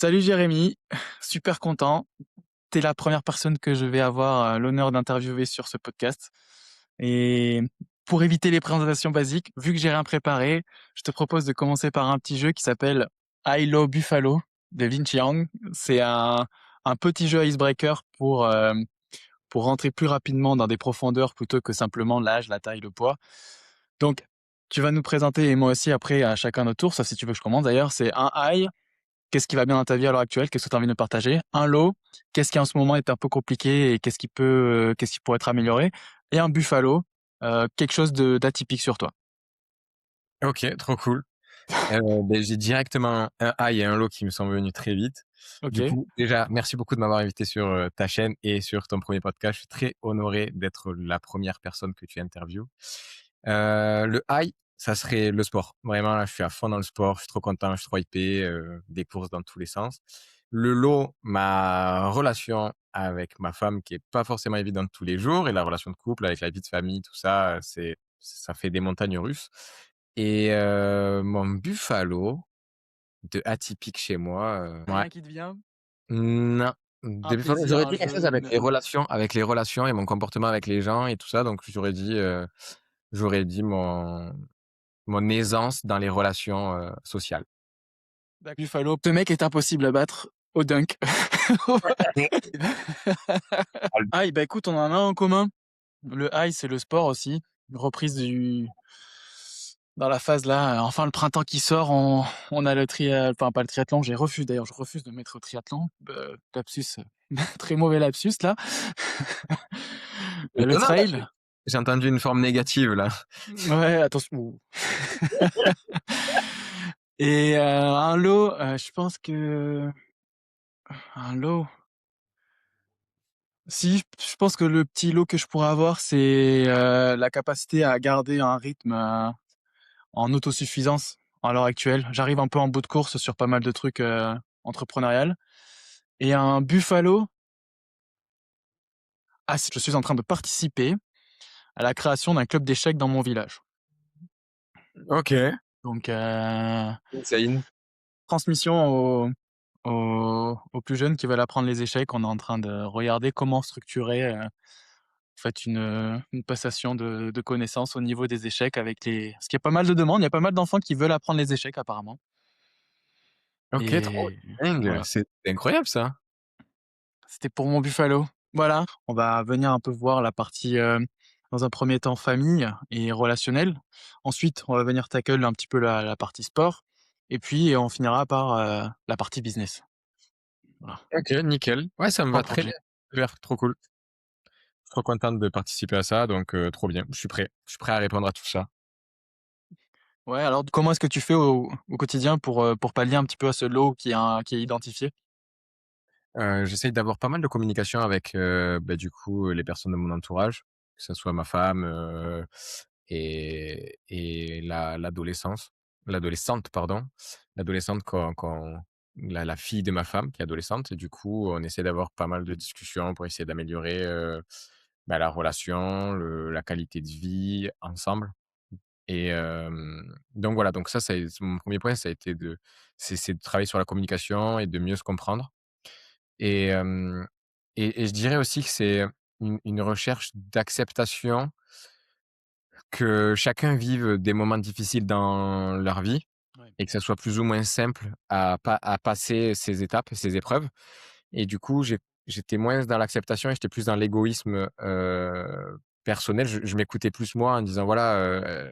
Salut Jérémy, super content. Tu es la première personne que je vais avoir, l'honneur d'interviewer sur ce podcast et pour éviter les présentations basiques, vu que j'ai rien préparé, je te propose de commencer par un petit jeu qui s'appelle I Love Buffalo de Vinci Yang. C'est un petit jeu icebreaker pour rentrer plus rapidement dans des profondeurs plutôt que simplement l'âge, la taille, le poids. Donc, tu vas nous présenter et moi aussi après à chacun notre tour, ça si tu veux que je commence d'ailleurs, c'est un high. Qu'est-ce qui va bien dans ta vie à l'heure actuelle? Qu'est-ce que tu as envie de me partager? Un lot, qu'est-ce qui en ce moment est un peu compliqué et qu'est-ce qui pourrait être amélioré? Et un buffalo, quelque chose d'atypique sur toi. OK, trop cool. J'ai directement un high et un low qui me sont venus très vite. Du OK. coup, déjà, merci beaucoup de m'avoir invité sur, ta chaîne et sur ton premier podcast. Je suis très honoré d'être la première personne que tu interviewes. Le high, ça serait le sport. Vraiment, là, je suis à fond dans le sport, je suis trop content, je suis trop hypé, des courses dans tous les sens. Le low, ma relation avec ma femme qui est pas forcément évidente tous les jours et la relation de couple avec la vie de famille, tout ça, ça fait des montagnes russes. Et mon buffalo de atypique chez moi, ouais, Rien qui te vient? non, Un des buffalo plaisir, j'aurais un dit quelque chose jeu, avec les relations et mon comportement avec les gens et tout ça, donc j'aurais dit mon aisance dans les relations, sociales. buffalo. Ce mec est impossible à battre au dunk. Aïe, bah écoute, on en a un en commun. Le high, c'est le sport aussi. Une reprise dans la phase là, enfin le printemps qui sort, on a enfin pas le triathlon, je refuse de mettre au triathlon. Lapsus, très mauvais lapsus là. Le Étonnant parce que trail, j'ai entendu une forme négative là. ouais, attention. Ouh. Et un lot, je pense que un lot, si, je pense que le petit lot que je pourrais avoir, c'est, la capacité à garder un rythme, en autosuffisance à l'heure actuelle. J'arrive un peu en bout de course sur pas mal de trucs entrepreneurial. Et un buffalo, je suis en train de participer à la création d'un club d'échecs dans mon village. OK, Donc, insane. transmission aux plus jeunes qui veulent apprendre les échecs. On est en train de regarder comment structurer en fait une passation de connaissances au niveau des échecs avec les. Parce qu'il y a pas mal de demandes, il y a pas mal d'enfants qui veulent apprendre les échecs apparemment. OK, trop Et dingue, voilà. c'est incroyable ça. C'était pour mon buffalo. Voilà, on va venir un peu voir la partie, dans un premier temps famille et relationnel. Ensuite, on va venir tackle un petit peu la partie sport et puis on finira par, la partie business. Voilà, OK, nickel. Ouais, ça me grand va très projet. bien. Super, trop cool. Trop contente de participer à ça, donc trop bien. Je suis prêt. Je suis prêt à répondre à tout ça. Ouais, alors comment est-ce que tu fais au quotidien pour pallier un petit peu à ce lot qui est identifié? J'essaye d'avoir pas mal de communication avec, du coup, les personnes de mon entourage, que ça soit ma femme, et l'adolescente, pardon. L'adolescente quand la fille de ma femme qui est adolescente et du coup, on essaie d'avoir pas mal de discussions pour essayer d'améliorer, la relation, la qualité de vie ensemble. Et donc voilà, donc ça c'est mon premier point, ça a été c'est de travailler sur la communication et de mieux se comprendre. Et je dirais aussi que c'est une recherche d'acceptation que chacun vive des moments difficiles dans leur vie Ouais. et que ça soit plus ou moins simple à passer ces étapes, ces épreuves. Et du coup, j'étais moins dans l'acceptation et j'étais plus dans l'égoïsme, personnel. Je m'écoutais plus moi en disant: «Voilà,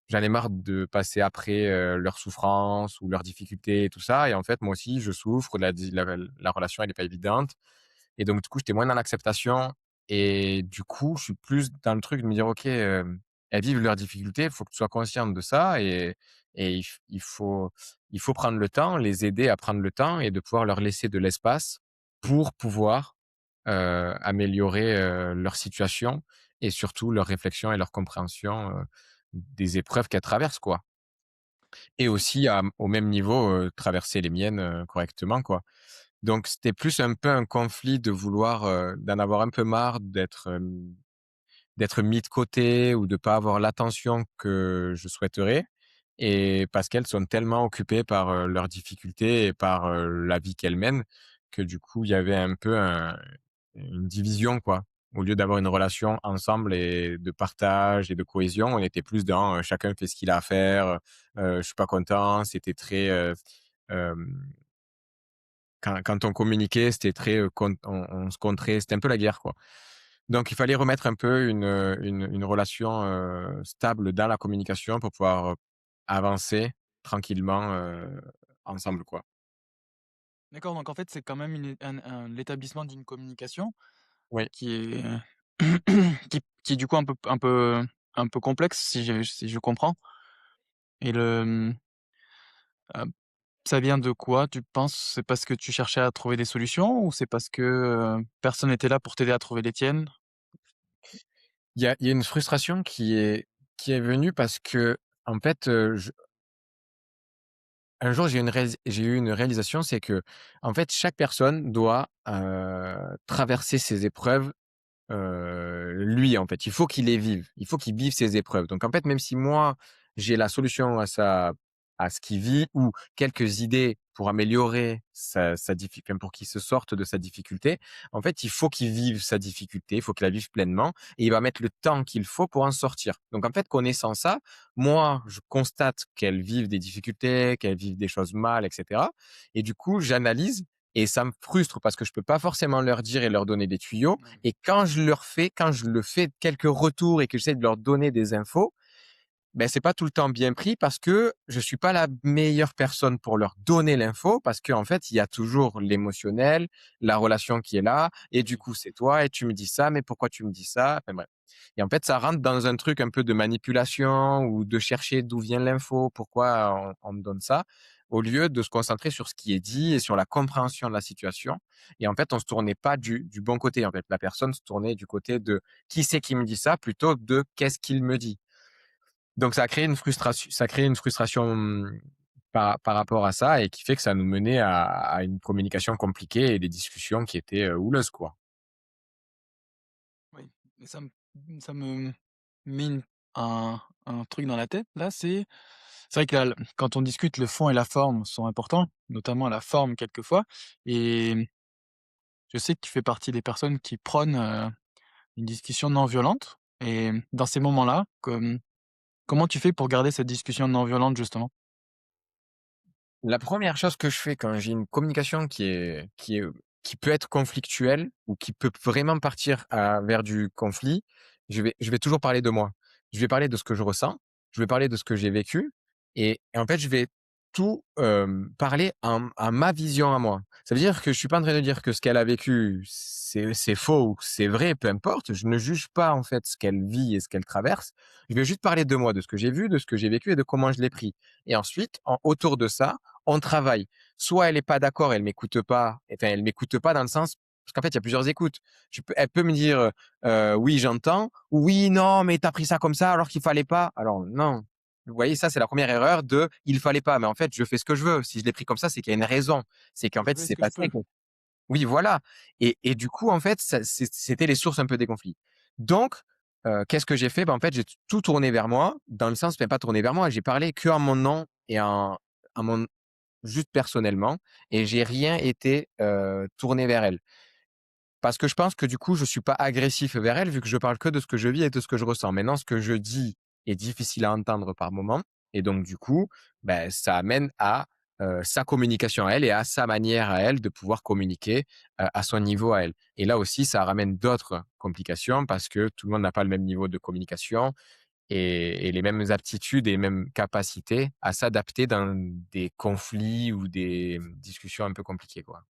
j'en ai marre de passer après, leurs souffrances ou leurs difficultés et tout ça et en fait, moi aussi, je souffre, la relation, elle est pas évidente». Et donc du coup, j'étais moins dans l'acceptation et du coup, je suis plus dans le truc de me dire: «OK, elles vivent leurs difficultés, il faut que tu sois consciente de ça et il faut prendre le temps, les aider à prendre le temps et de pouvoir leur laisser de l'espace pour pouvoir, améliorer, leur situation et surtout leur réflexion et leur compréhension, des épreuves qu'elles traversent, quoi». Et aussi au même niveau, traverser les miennes, correctement, quoi. Donc c'était plus un peu un conflit de vouloir, d'en avoir un peu marre d'être mis de côté ou de pas avoir l'attention que je souhaiterais et parce qu'elles sont tellement occupées par, leurs difficultés et par, la vie qu'elles mènent que du coup, il y avait un peu une division, quoi. Au lieu d'avoir une relation ensemble et de partage et de cohésion, on était plus dans, chacun fait ce qu'il a à faire, je suis pas content. C'était très, hem, quand on communiquait, c'était très, on se contrait, c'était un peu la guerre, quoi. Donc il fallait remettre un peu une relation, stable dans la communication pour pouvoir, avancer tranquillement, ensemble, quoi. D'accord, donc en fait, c'est quand même l'établissement d'une communication Oui. qui est qui est du coup un peu complexe si je comprends et ça vient de quoi, tu penses? C'est parce que tu cherchais à trouver des solutions ou c'est parce que, personne n'était là pour t'aider à trouver les tiennes? Il y a une frustration qui est venue parce qu'en fait, un jour, j'ai eu une réalisation, c'est que en fait, chaque personne doit, traverser ses épreuves, lui, en fait. Il faut qu'il les vive. Il faut qu'il vive ses épreuves. Donc en fait, même si moi, j'ai la solution à ce qu'il vit ou quelques idées pour améliorer sa diffi enfin, pour qu'il se sorte de sa difficulté, en fait, il faut qu'il vive sa difficulté, il faut qu'il la vive pleinement et il va mettre le temps qu'il faut pour en sortir. Donc en fait, connaissant ça, moi, je constate qu'elles vivent des difficultés, qu'elles vivent des choses mal et cetera et du coup, j'analyse et ça me frustre parce que je peux pas forcément leur dire et leur donner des tuyaux Ouais, et quand je le fais quelques retours et que j'essaie de leur donner des infos, ben c'est pas tout le temps bien pris parce que je suis pas la meilleure personne pour leur donner l'info parce qu'en fait, il y a toujours l'émotionnel, la relation qui est là et du oui, coup, c'est toi et tu me dis ça, mais pourquoi tu me dis ça? Enfin bref. Et en fait, ça rentre dans un truc un peu de manipulation ou de chercher d'où vient l'info, pourquoi on me donne ça, au lieu de se concentrer sur ce qui est dit et sur la compréhension de la situation. Et en fait, on se tournait pas du bon côté. En fait, la personne se tournait du côté de qui c'est qui me dit ça plutôt que de qu'est-ce qu'il me dit. Donc ça a créé une frustration, par rapport à ça et qui fait que ça nous menait à une communication compliquée et des discussions qui étaient, houleuses, quoi. oui et ça me met un truc dans la tête là, c'est vrai que là, quand on discute, le fond et la forme sont importants, notamment la forme quelquefois et je sais que tu fais partie des personnes qui prônent, une discussion non violente et dans ces moments-là, comment tu fais pour garder cette discussion non violente justement? La première chose que je fais quand j'ai une communication qui peut être conflictuelle ou qui peut vraiment partir vers du conflit, je vais toujours parler de moi. Je vais parler de ce que je ressens, je vais parler de ce que j'ai vécu et en fait, je vais tout, parler à ma vision à moi. Ça veut dire que je suis pas en train de dire que ce qu'elle a vécu, c'est faux ou que c'est vrai, peu importe. Je ne juge pas, en fait, ce qu'elle vit et ce qu'elle traverse. Je vais juste parler de moi, de ce que j'ai vu, de ce que j'ai vécu et de comment je l'ai pris et ensuite, autour de ça, on travaille. Soit elle est pas d'accord, elle m'écoute pas, enfin elle m'écoute pas dans le sens parce qu'en fait, il y a plusieurs écoutes. Elle peut me dire, «Oui, j'entends» ou «Oui, non, mais tu as pris ça comme ça alors qu'il fallait pas». Alors non. Vous voyez, ça, c'est la première erreur de «il fallait pas», mais en fait, je fais ce que je veux. Si je l'ai pris comme ça, c'est qu'il y a une raison. C'est qu'en Je fait, fais ce c'est que je passé peux. que oui, voilà et du coup, en fait, c'était les sources un peu des conflits. Donc qu'est-ce que j'ai fait? Ben en fait, j'ai tout tourné vers moi, dans le sens, enfin pas tourné vers moi, j'ai parlé que en mon nom et en mon juste personnellement et j'ai rien été, tourné vers elle. Parce que je pense que du coup, je suis pas agressif vers elle, vu que je parle que de ce que je vis et de ce que je ressens. Maintenant, ce que je dis est difficile à entendre par moment et donc du coup, ben ça amène à, sa communication à elle et à sa manière à elle de pouvoir communiquer, à son niveau à elle. Et là aussi, ça ramène d'autres complications parce que tout le monde n'a pas le même niveau de communication et les mêmes aptitudes et mêmes capacités à s'adapter dans des conflits ou des, discussions un peu compliquées, quoi.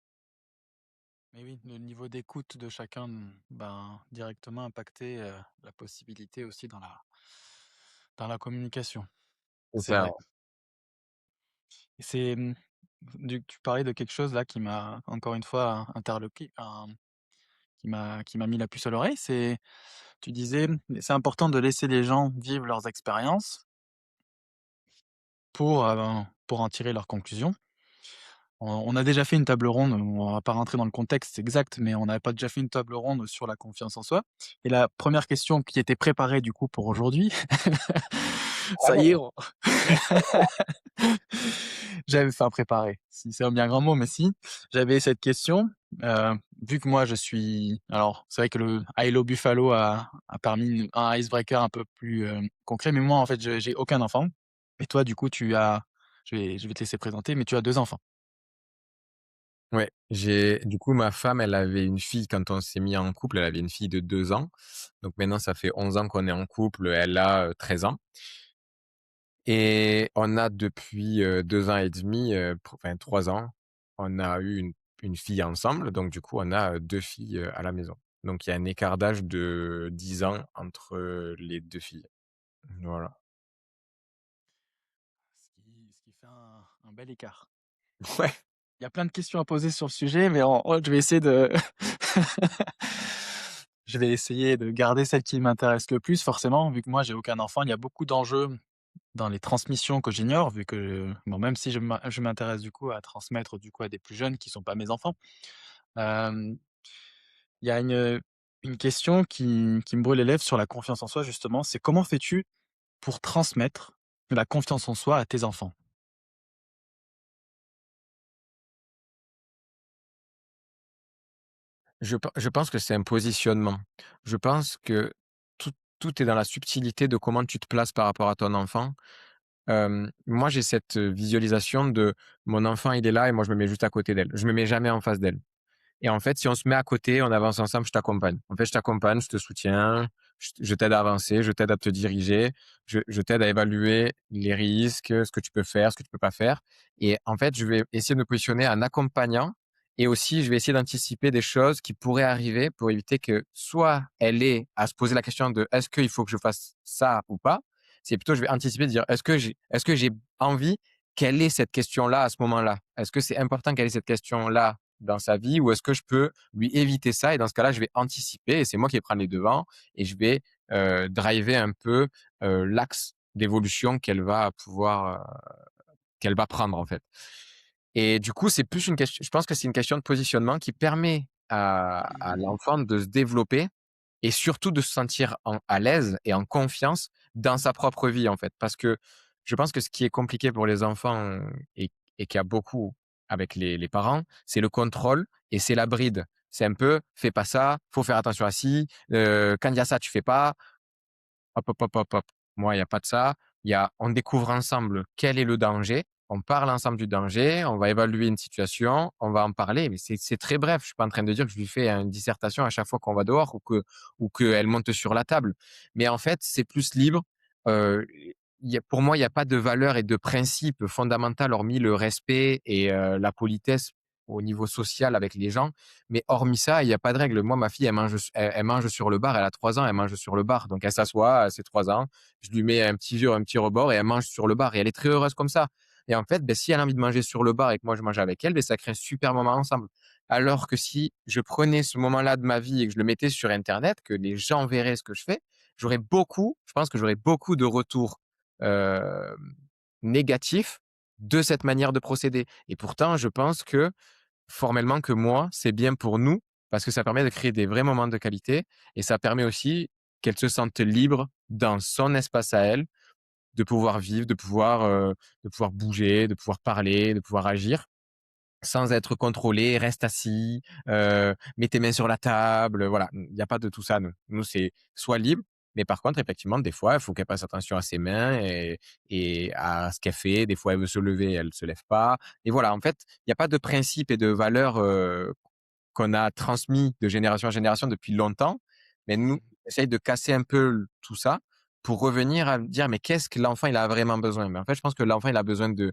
Mais oui, le niveau d'écoute de chacun, ben, directement impacter, la possibilité aussi dans la communication. C'est C'est ça, vrai et tu parlais de quelque chose là qui m'a encore une fois interloqué, qui m'a mis la puce à l'oreille, tu disais: «C'est important de laisser les gens vivre leurs expériences pour en tirer leurs conclusions». On a déjà fait une table ronde, on va pas rentrer dans le contexte exact, mais on n'avait pas déjà fait une table ronde sur la confiance en soi et la première question qui était préparée du coup pour aujourd'hui, Ah ça y est, ouais. on j'avais enfin préparé, si c'est un bien grand mot, mais si, j'avais cette question, vu que moi je suis alors c'est vrai que le I Love Buffalo a permis un icebreaker un peu plus, concret, mais moi en fait je j'ai aucun enfant et toi du coup tu as je vais te laisser présenter, mais tu as 2 enfants. Ouais, j'ai du coup, ma femme, elle avait une fille quand on s'est mis en couple, elle avait une fille de 2 ans. Donc maintenant, ça fait 11 ans qu'on est en couple, elle a, 13 ans et on a depuis, 2 ans et demi, enfin 3 ans, on a eu une fille ensemble. Donc du coup, on a, 2 filles, à la maison. Donc il y a un écart d'âge de 10 ans entre, les 2 filles. Voilà. Ce qui fait un bel écart. Ouais. Il y a plein de questions à poser sur le sujet, mais je vais essayer de je vais essayer de garder celle qui m'intéresse le plus forcément, vu que moi j'ai aucun enfant. Il y a beaucoup d'enjeux dans les transmissions que j'ignore, vu que bon, même si je m'intéresse du coup à transmettre du coup à des plus jeunes qui sont pas mes enfants. Hem, il y a une question qui me brûle les lèvres sur la confiance en soi justement, c'est comment fais-tu pour transmettre de la confiance en soi à tes enfants? Je pense que c'est un positionnement. Je pense que tout tout est dans la subtilité de comment tu te places par rapport à ton enfant. Moi, j'ai cette, visualisation de mon enfant, il est là et moi, je me mets juste à côté d'elle. Je me mets jamais en face d'elle. Et en fait, si on se met à côté, on avance ensemble, je t'accompagne. En fait, je t'accompagne, je te soutiens, je t'aide à avancer, je t'aide à te diriger, je t'aide à évaluer les risques, ce que tu peux faire, ce que tu peux pas faire. Et en fait, je vais essayer de me positionner en accompagnant et aussi je vais essayer d'anticiper des choses qui pourraient arriver pour éviter que soit elle ait à se poser la question de: «Est-ce qu'il faut que je fasse ça ou pas?» C'est plutôt je vais anticiper de dire: «Est-ce que j'ai envie qu'elle ait cette question-là à ce moment-là? Est-ce que c'est important qu'elle ait cette question-là dans sa vie ou est-ce que je peux lui éviter ça?» Et dans ce cas-là, je vais anticiper et c'est moi qui vais prendre les devants et je vais, driver un peu, l'axe d'évolution qu'elle va prendre, en fait. Et du coup, c'est plus une question je pense que c'est une question de positionnement qui permet à l'enfant de se développer et surtout de se sentir à l'aise et en confiance dans sa propre vie, en fait. Parce que je pense que ce qui est compliqué pour les enfants et qu'il y a beaucoup avec les parents, c'est le contrôle et c'est la bride. C'est un peu: «Fais pas ça, faut faire attention à ci, quand il y a ça, tu fais pas». Hop, hop, hop, hop, hop. Moi, il y a pas de ça. On découvre ensemble quel est le danger. On parle ensemble du danger. On va évaluer une situation. On va en parler. Mais c'est très bref. Je suis pas en train de dire que je lui fais une dissertation à chaque fois qu'on va dehors ou qu'elle monte sur la table. Mais en fait, c'est plus libre. Euh, pour moi, il n'y a pas de valeur et de principe fondamental hormis le respect et la politesse au niveau social avec les gens. Mais hormis ça, il y a pas de règle. Moi, ma fille, elle mange sur le bar, elle a 3 ans, elle mange sur le bar. Donc elle s'assoit à ses 3 ans, je lui mets un petit rebord et elle mange sur le bar et elle est très heureuse comme ça. Et en fait, si elle a envie de manger sur le bar et que moi je mange avec elle, ça crée un super moment ensemble. Alors que si je prenais ce moment-là de ma vie et que je le mettais sur internet, que les gens verraient ce que je fais, je pense que j'aurais beaucoup de retours, hem, négatifs de cette manière de procéder. Et pourtant, je pense que formellement que moi, c'est bien pour nous parce que ça permet de créer des vrais moments de qualité et ça permet aussi qu'elle se sente libre dans son espace à elle, de pouvoir vivre, de pouvoir bouger, de pouvoir parler, de pouvoir agir sans être contrôlé. «Reste assis, mets tes mains sur la table», voilà. Il y a pas de tout ça, nous. Nous, c'est soit libre, mais par contre, effectivement, des fois, il faut qu'elle fasse attention à ses mains et à ce qu'elle fait. Des fois, elle veut se lever, elle se lève pas et voilà, en fait, il y a pas de principe et de valeurs, qu'on a transmis de génération en génération depuis longtemps. Mais nous, Mmh. on essaye de casser un peu tout ça pour revenir à dire: «Mais qu'est-ce que l'enfant, il a vraiment besoin?» Mais en fait, je pense que l'enfant, il a besoin de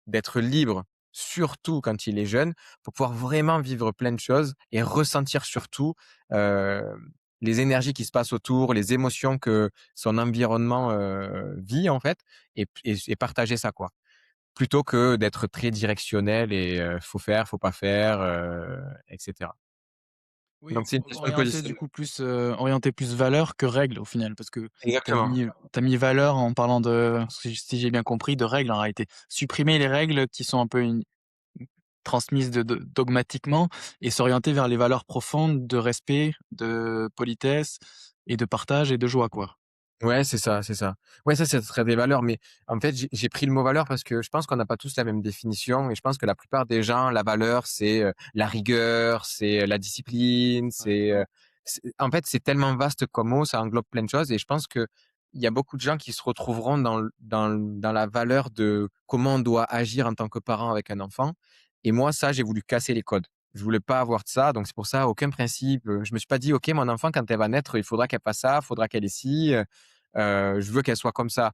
d'être libre, surtout quand il est jeune, pour pouvoir vraiment vivre plein de choses et ressentir surtout, les énergies qui se passent autour, les émotions que son environnement, vit, en fait et partager ça, quoi. Plutôt que d'être très directionnel et faut faire, faut pas faire, et cetera. Oui, Donc c'est une question de orienté du positionnement. coup plus, orienté plus valeur que règle au final, parce que Exactement. tu mis valeur en parlant de si j'ai bien compris, de règles en réalité. Supprimer les règles qui sont un peu transmises de dogmatiquement et s'orienter vers les valeurs profondes de respect, de politesse et de partage et de joie, quoi. Ouais, c'est ça, c'est ça. Ouais, ça serait des valeurs, mais en fait, j'ai pris le mot valeur parce que je pense qu'on n'a pas tous la même définition et je pense que la plupart des gens, la valeur, c'est, la rigueur, c'est, la discipline, Ouais. c'est en fait, c'est tellement vaste comme mot, ça englobe plein de choses et je pense qu'il y a beaucoup de gens qui se retrouveront dans la valeur de comment on doit agir en tant que parent avec un enfant et moi, ça, j'ai voulu casser les codes. Je voulais pas avoir de ça, donc c'est pour ça, aucun principe, je me suis pas dit: «OK, mon enfant, quand elle va naître, il faudra qu'elle fasse ça, il faudra qu'elle ait ci, je veux qu'elle soit comme ça.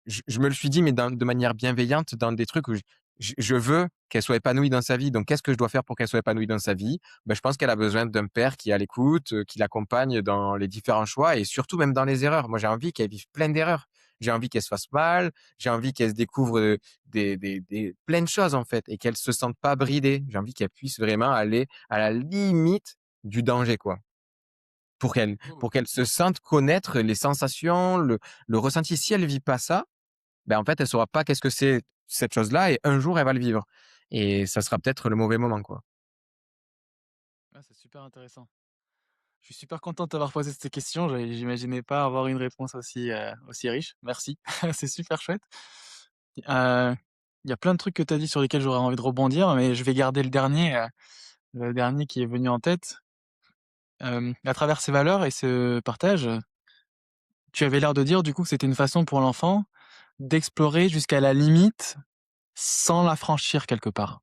Je me le suis dit, mais de manière bienveillante, dans des trucs où je veux qu'elle soit épanouie dans sa vie. Donc, qu'est-ce que je dois faire pour qu'elle soit épanouie dans sa vie? Ben, je pense qu'elle a besoin d'un père qui est à l'écoute, qui l'accompagne dans les différents choix et surtout même dans les erreurs. Moi, j'ai envie qu'elle vive plein d'erreurs. J'ai envie qu'elle se fasse mal. J'ai envie qu'elle se découvre plein de choses, en fait, et qu'elle se sente pas bridée. J'ai envie qu'elle puisse vraiment aller à la limite du danger, quoi. Oh. Pour qu'elle se sente connaître les sensations, le ressenti. Si elle vit pas ça, ben, en fait, elle saura pas qu'est-ce que c'est cette chose-là et un jour elle va le vivre et ça sera peut-être le mauvais moment, quoi. Ah, c'est super intéressant. Je suis super content de t'avoir posé cette question. J'imaginais pas avoir une réponse aussi, aussi riche. Merci, c'est super chouette. Heu, il y a plein de trucs que tu as dit sur lesquels j'aurais envie de rebondir, mais je vais garder le dernier qui est venu en tête. À travers ces valeurs et ce partage, tu avais l'air de dire du coup que c'était une façon pour l'enfant d'explorer jusqu'à la limite sans la franchir quelque part.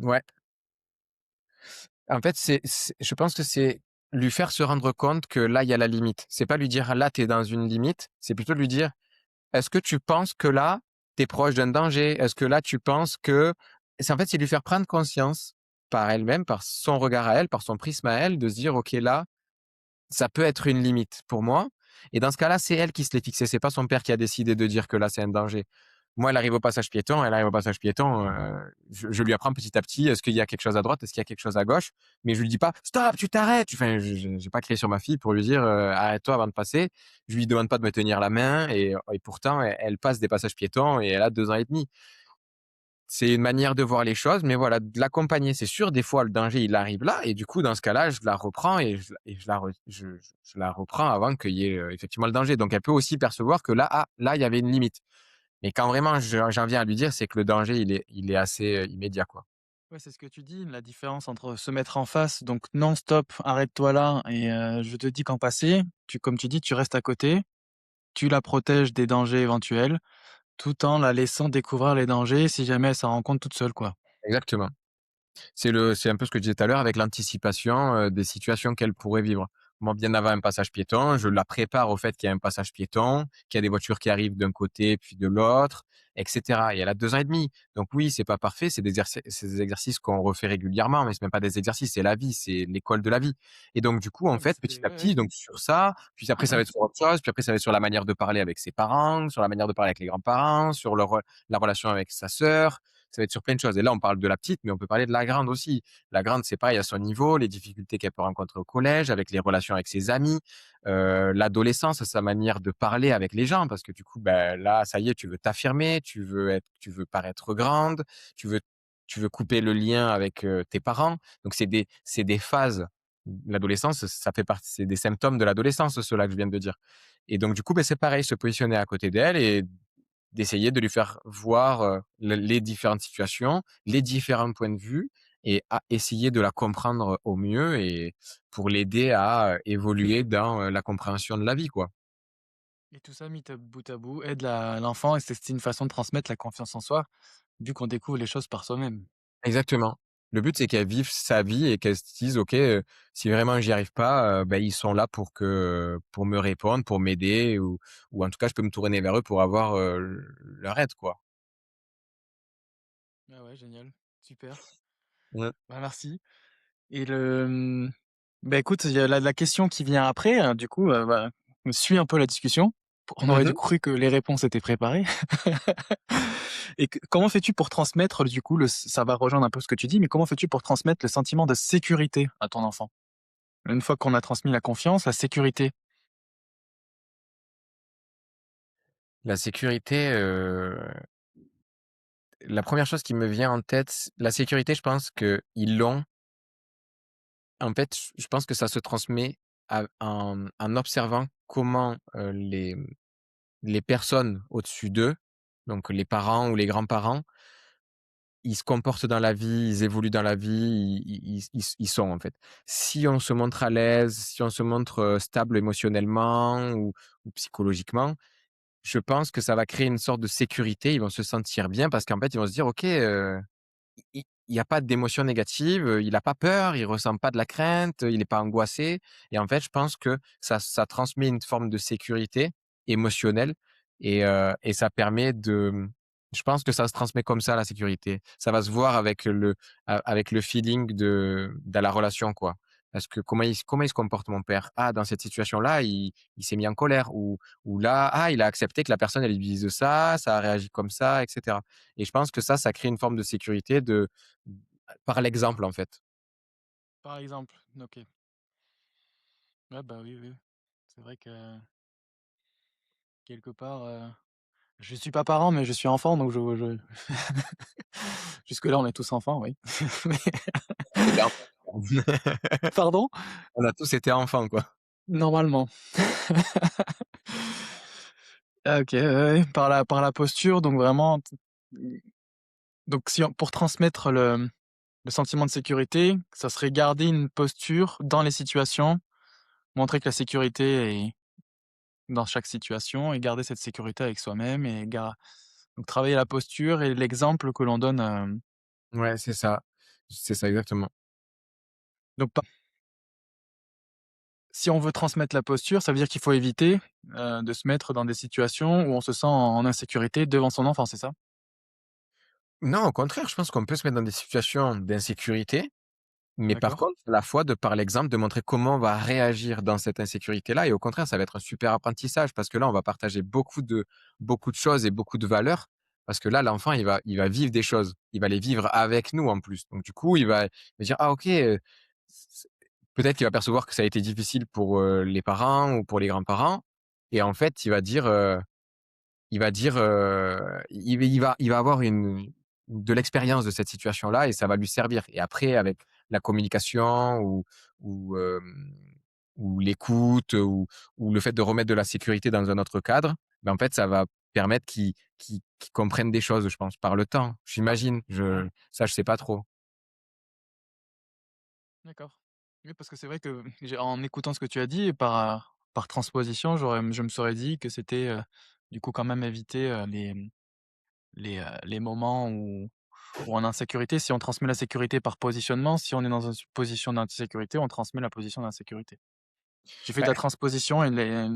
Ouais, en fait, c'est je pense que c'est lui faire se rendre compte que là, il y a la limite. C'est pas lui dire: «Là, tu es dans une limite», c'est plutôt de lui dire: «Est-ce que tu penses que là, tu es proche d'un danger? Est-ce que là, tu penses que» c'est en fait, c'est lui faire prendre conscience par elle-même, par son regard à elle, par son prisme à elle, de se dire: «OK, là, ça peut être une limite pour moi et dans ce cas-là, c'est elle qui se l'est fixée. C'est pas son père qui a décidé de dire que là, c'est un danger. Moi, elle arrive au passage piéton, elle arrive au passage piéton, je lui apprends petit à petit, est-ce qu'il y a quelque chose à droite? Est-ce qu'il y a quelque chose à gauche? Mais je lui dis pas: «Stop, tu t'arrêtes!» Enfin, je j'ai pas crié sur ma fille pour lui dire, «Arrête-toi avant de passer». Je lui demande pas de me tenir la main et pourtant elle passe des passages piétons et elle a 2 ans et demi. C'est une manière de voir les choses, mais voilà, de l'accompagner. C'est sûr, des fois, le danger, il arrive là et du coup, dans ce cas-là, je la reprends et je la reprends avant qu'il y ait, effectivement le danger. Donc elle peut aussi percevoir que là, ah, là, il y avait une limite. Mais quand vraiment j'en viens à lui dire, c'est que le danger, il est assez, immédiat, quoi. Ouais, c'est ce que tu dis, la différence entre se mettre en face, donc non stop, arrête-toi là et je te dis qu'en passer, comme tu dis, tu restes à côté, tu la protèges des dangers éventuels, tout en la laissant découvrir les dangers si jamais elle s'en rend compte toute seule, quoi. Exactement. C'est un peu ce que je disais tout à l'heure avec l'anticipation, des situations qu'elle pourrait vivre. Moi, bien avant un passage piéton, je la prépare au fait qu'il y a un passage piéton, qu'il y a des voitures qui arrivent d'un côté puis de l'autre et cetera et elle a 2 ans et demi. Donc oui, c'est pas parfait, c'est des exercices qu'on refait régulièrement, mais c'est même pas des exercices, c'est la vie, c'est l'école de la vie et donc du coup, en Ouais, mais fait, c'est petit à ouais, ouais. petit, donc sur ça, puis après ça va être sur autre chose, puis après ça va être sur la manière de parler avec ses parents, sur la manière de parler avec les grands-parents, sur la relation avec sa sœur, ça va être sur plein de choses et là, on parle de la petite, mais on peut parler de la grande aussi. La grande, c'est pareil à son niveau, les difficultés qu'elle peut rencontrer au collège, avec les relations avec ses amis, l'adolescence, sa manière de parler avec les gens parce que du coup, ben, là, ça y est, tu veux t'affirmer, tu veux paraître grande, tu veux tu veux couper le lien avec, tes parents. Donc c'est des phases. L'adolescence, ça fait partie c'est des symptômes de l'adolescence, ceux-là que je viens de dire et donc du coup, beh, c'est pareil, se positionner à côté d'elle et d'essayer de lui faire voir, les différentes situations, les différents points de vue et à essayer de la comprendre au mieux et pour l'aider à, évoluer dans, la compréhension de la vie, quoi. Et tout ça mis bout à bout aide l'enfant et c'est une façon de transmettre la confiance en soi, vu qu'on découvre les choses par soi-même. Exactement. Le but, c'est qu'elle vive sa vie et qu'elle se dise: «OK, si vraiment j'y arrive pas, bah, ils sont là pour me répondre, pour m'aider ou en tout cas, je peux me tourner vers eux pour avoir, leur aide, quoi». Ah ouais, génial, super. Ouais. Bah, merci. Et bah, écoute, il y a la question qui vient après, du coup, bah, suis un peu la discussion. On aurait Mmh. dû cru que les réponses étaient préparées. Et comment fais-tu pour transmettre, du coup, ça va rejoindre un peu ce que tu dis, mais comment fais-tu pour transmettre le sentiment de sécurité à ton enfant? Une fois qu'on a transmis la confiance, la sécurité. La sécurité, la première chose qui me vient en tête, la sécurité, je pense qu'ils l'ont. En fait, je pense que ça se transmet en observant comment, les personnes au-dessus d'eux, donc les parents ou les grands-parents, ils se comportent dans la vie, ils évoluent dans la vie, ils sont, en fait. Si on se montre à l'aise, si on se montre, stable émotionnellement ou psychologiquement, je pense que ça va créer une sorte de sécurité. Ils vont se sentir bien parce qu'en fait, ils vont se dire: «OK, il y a pas d'émotion négative, il a pas peur, il ressent pas de la crainte, il est pas angoissé» et en fait, je pense que ça transmet une forme de sécurité émotionnelle et ça permet de, je pense que ça se transmet comme ça la sécurité. Ça va se voir avec le feeling de la relation, quoi. Parce que comment il se comporte mon père? Ah, dans cette situation-là, il s'est mis en colère ou là, ah, il a accepté que la personne elle lui dise ça a réagi comme ça et cetera. Et je pense que ça crée une forme de sécurité par l'exemple, en fait. Par exemple, OK. Ouais, bah, oui, oui. C'est vrai que quelque part, je suis pas parent, mais je suis enfant, donc je jusque-là, on est tous enfants, oui. Mais C'était enfant. pardon? On a tous été enfants, quoi. Normalement. Ah OK, ouais, ouais, par la posture, donc vraiment donc si on pour transmettre le sentiment de sécurité, ça serait garder une posture dans les situations, montrer que la sécurité est dans chaque situation et garder cette sécurité avec soi-même et donc travailler la posture et l'exemple que l'on donne, Ouais, c'est ça. C'est ça, exactement. donc pas si on veut transmettre la posture, ça veut dire qu'il faut éviter, de se mettre dans des situations où on se sent en insécurité devant son enfant, c'est ça? Non, au contraire, je pense qu'on peut se mettre dans des situations d'insécurité. Mais par D'accord. contre, à la fois de par l'exemple, de montrer comment on va réagir dans cette insécurité-là et au contraire, ça va être un super apprentissage parce que là, on va partager beaucoup de choses et beaucoup de valeurs parce que là, l'enfant, il va vivre des choses. Il va les vivre avec nous en plus. Donc du coup, il va dire: «Ah OK, c peut-être qu'il va percevoir que ça a été difficile pour, les parents ou pour les grands-parents» et en fait, il va avoir de l'expérience de cette situation-là et ça va lui servir et après avec la communication ou hem, ou l'écoute ou le fait de remettre de la sécurité dans un autre cadre, ben, en fait, ça va permettre qu'il comprenne des choses, je pense, par le temps. J'imagine, je sais pas trop. D'accord. Oui, parce que c'est vrai que en écoutant ce que tu as dit, par transposition, je me serais dit que c'était, du coup, quand même éviter, les moments où on est en insécurité. Si on transmet la sécurité par positionnement, si on est dans une position d'insécurité, on transmet la position d'insécurité. J'ai fait de Bah, la transposition et les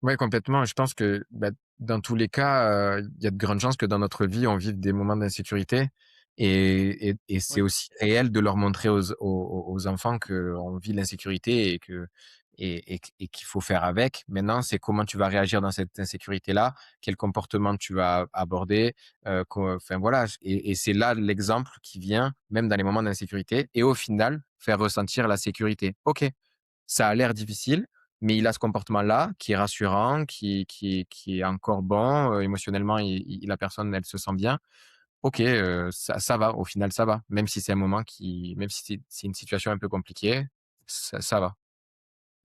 ouais, complètement. Je pense que, bah, dans tous les cas, il y a de grandes chances que dans notre vie, on vive des moments d'insécurité et c'est oui, aussi réel de leur montrer aux enfants qu'on vit l'insécurité et qu'il faut faire avec. Maintenant, c'est comment tu vas réagir dans cette insécurité-là, quel comportement tu vas aborder, enfin voilà et c'est là l'exemple qui vient, même dans les moments d'insécurité et au final, faire ressentir la sécurité. OK, ça a l'air difficile, mais il a ce comportement-là qui est rassurant, qui est encore bon, émotionnellement, la personne, elle se sent bien. OK, ça va, au final, ça va. Même si c'est un moment même si c'est une situation un peu compliquée, ça va.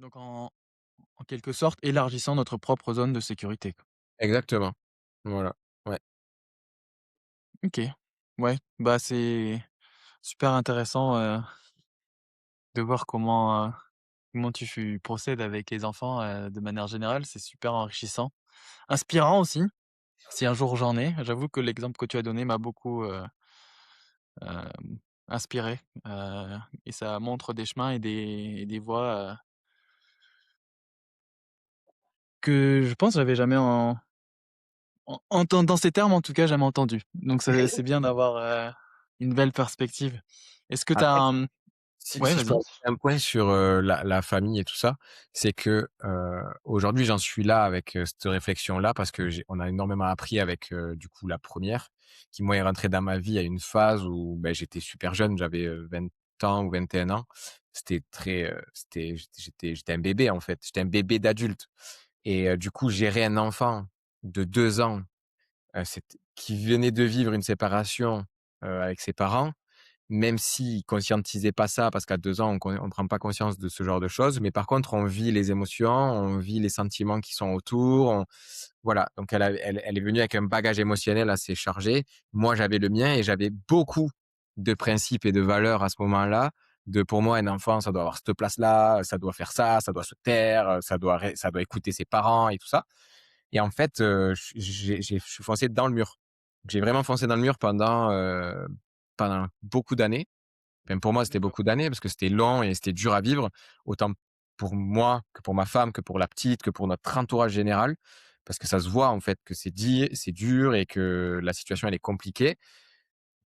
donc en quelque sorte, élargissant notre propre zone de sécurité, quoi. Exactement. Voilà. Ouais. OK. Ouais, bah, c'est super intéressant, de voir comment tu procèdes avec les enfants, de manière générale. C'est super enrichissant. Inspirant aussi, si un jour j'en ai. J'avoue que l'exemple que tu as donné m'a beaucoup, inspiré, et ça montre des chemins et des voies, que je pense j'avais jamais dans ces termes en tout cas, jamais entendu. Donc c'est bien d'avoir, une belle perspective. Est-ce que tu as Après un Si ouais, si je peux vas-y. ajouter un point sur, la famille et tout ça, c'est que, aujourd'hui j'en suis là avec, cette réflexion-là parce que on a énormément appris avec, du coup la première qui moi est rentrée dans ma vie à une phase où, beh, j'étais super jeune, j'avais, 20 ans ou 21 ans c'était très, j'étais un bébé, en fait. J'étais un bébé d'adulte et du coup, gérer un enfant de 2 ans, qui venait de vivre une séparation, avec ses parents, même s'ils conscientisaient pas ça, parce qu'à 2 ans, on prend pas conscience de ce genre de choses, mais par contre, on vit les émotions, on vit les sentiments qui sont autour, voilà, donc elle est venue avec un bagage émotionnel assez chargé. Moi, j'avais le mien et j'avais beaucoup de principes et de valeurs à ce moment-là. Pour moi, un enfant, ça doit avoir cette place-là, ça doit faire ça doit se taire, ça doit écouter ses parents et tout ça. Et en fait, je suis foncé dans le mur. J'ai vraiment foncé dans le mur pendant beaucoup d'années. Même pour moi, c'était D'accord. beaucoup d'années parce que c'était long et c'était dur à vivre, autant pour moi que pour ma femme, que pour la petite, que pour notre entourage général. Parce que ça se voit en fait que c'est dur et que la situation elle est compliquée.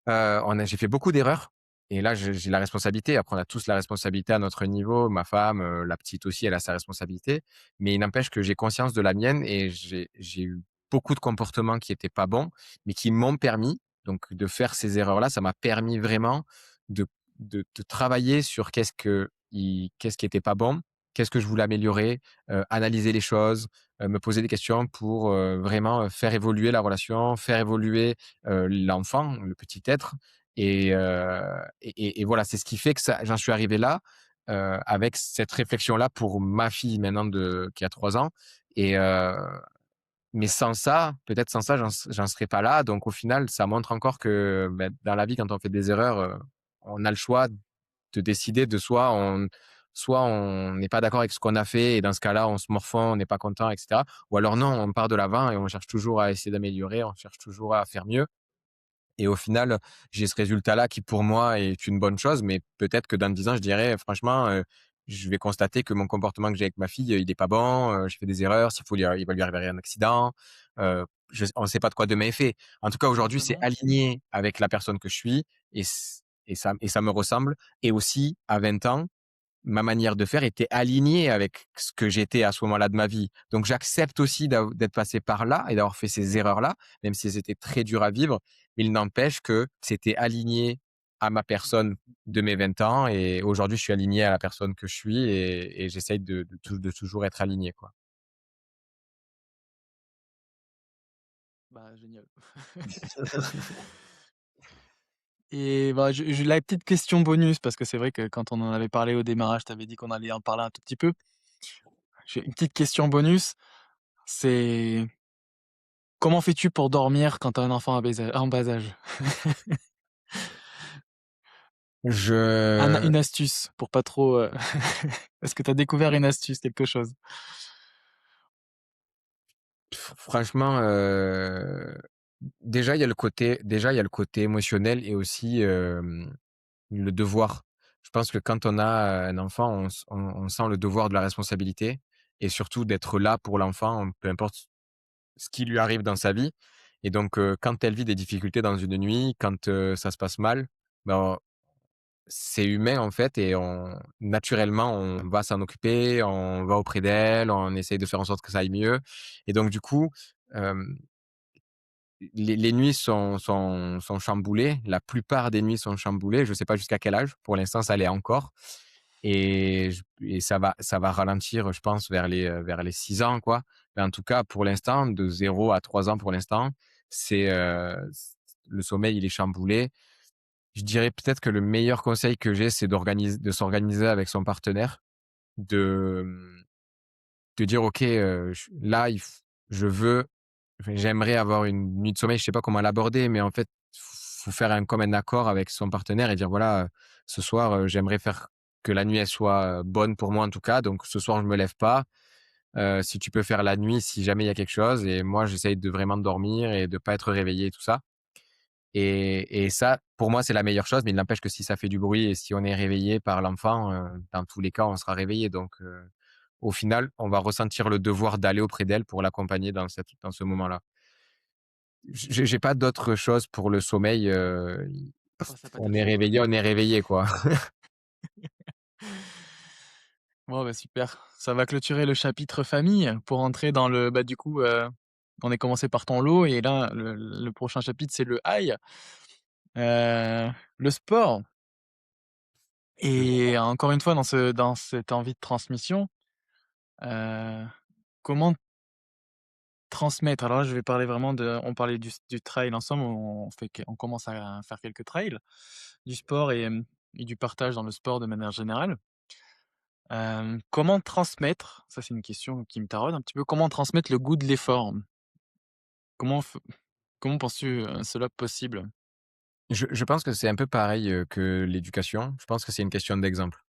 J'ai fait beaucoup d'erreurs et là, j'ai la responsabilité. Après, on a tous la responsabilité à notre niveau. Ma femme, la petite aussi, elle a sa responsabilité. Mais il n'empêche que j'ai conscience de la mienne et j'ai eu beaucoup de comportements qui étaient pas bons, mais qui m'ont permis donc de faire ces erreurs-là. Ça m'a permis vraiment de de travailler sur qu'est-ce qui était pas bon, qu'est-ce que je voulais améliorer, analyser les choses, me poser des questions pour, vraiment, faire évoluer la relation, faire évoluer l'enfant, le petit être et voilà, c'est ce qui fait que j'en suis arrivé là, avec cette réflexion-là pour ma fille maintenant qui a 3 ans et mais sans ça, peut-être sans ça, j'en serais pas là. Donc au final, ça montre encore que, dans la vie, quand on fait des erreurs, on a le choix de décider de soit on n'est pas d'accord avec ce qu'on a fait et dans ce cas-là, on se morfond, on n'est pas content et cetera. Ou alors non, on part de l'avant et on cherche toujours à essayer d'améliorer, on cherche toujours à faire mieux. Et au final, j'ai ce résultat-là qui, pour moi, est une bonne chose, mais peut-être que dans 10 ans, je dirais: «Franchement, je vais constater que mon comportement que j'ai avec ma fille, il est pas bon, j'ai fait des erreurs, s'il faut il va lui arriver un accident». On ne sait pas de quoi demain est fait. En tout cas, aujourd'hui, c'est Exactement. aligné avec la personne que je suis et ça me ressemble et aussi à 20 ans, ma manière de faire était alignée avec ce que j'étais à ce moment-là de ma vie. Donc j'accepte aussi d'être passé par là et d'avoir fait ces erreurs-là, même si c'était très dur à vivre. Mais il n'empêche que c'était aligné à ma personne de mes 20 ans et aujourd'hui, je suis aligné à la personne que je suis et j'essaye de toujours être aligné, quoi. Bah, génial. Et bah, je la petite question bonus, parce que c'est vrai que quand on en avait parlé au démarrage, tu avais dit qu'on allait en parler un tout petit peu. J'ai une petite question bonus, c'est comment fais-tu pour dormir quand tu as un enfant en bas âge? Je Une astuce pour pas trop, est-ce que tu as découvert une astuce, quelque chose? franchement, déjà, il y a le côté émotionnel et aussi, le devoir. Je pense que quand on a, un enfant, on sent le devoir de la responsabilité et surtout d'être là pour l'enfant, peu importe ce qui lui arrive dans sa vie et donc quand elle vit des difficultés dans une nuit, quand, ça se passe mal, ben, c'est humain, en fait et naturellement, on va s'en occuper, on va auprès d'elle, on essaye de faire en sorte que ça aille mieux et donc du coup, hem, les nuits sont chamboulées. La plupart des nuits sont chamboulées. Je ne sais pas jusqu'à quel âge. Pour l'instant, ça l'est encore et ça va ralentir, je pense, vers les 6 ans, quoi. Mais en tout cas, pour l'instant, de 0 à 3 ans, pour l'instant, le sommeil, il est chamboulé. Je dirais peut-être que le meilleur conseil que j'ai, c'est de s'organiser avec son partenaire, de, de dire: «OK, j là, je veux j'aimerais avoir une nuit de sommeil». Je sais pas comment l'aborder, mais en fait, faut faire un comme un accord avec son partenaire et dire: «Voilà, ce soir, j'aimerais faire que la nuit, elle soit, bonne pour moi en tout cas, donc ce soir, je me lève pas. Si tu peux faire la nuit, si jamais il y a quelque chose» et moi, j'essaye de vraiment dormir et de pas être réveillé et tout ça et ça, pour moi, c'est la meilleure chose, mais il n'empêche que si ça fait du bruit et si on est réveillé par l'enfant, dans tous les cas, on sera réveillé donc au final, on va ressentir le devoir d'aller auprès d'elle pour l'accompagner dans ce moment-là. J'ai pas d'autre chose pour le sommeil, Oh, ça a pas d'âge. on est réveillé, quoi. Bon, bah, super. Ça va clôturer le chapitre famille pour entrer dans le bah, du coup, on est commencé par ton lot et là, le prochain chapitre, c'est le high, le sport. Et encore une fois, dans cette envie de transmission, heu, comment transmettre? Alors là, je vais parler vraiment on parlait du trail ensemble, on commence à faire quelques trails, du sport et du partage dans le sport de manière générale. Comment transmettre? Ça, c'est une question qui me taraude un petit peu. Comment transmettre le goût de l'effort? Comment f comment penses-tu, cela possible? Je pense que c'est un peu pareil, que l'éducation. Je pense que c'est une question d'exemple.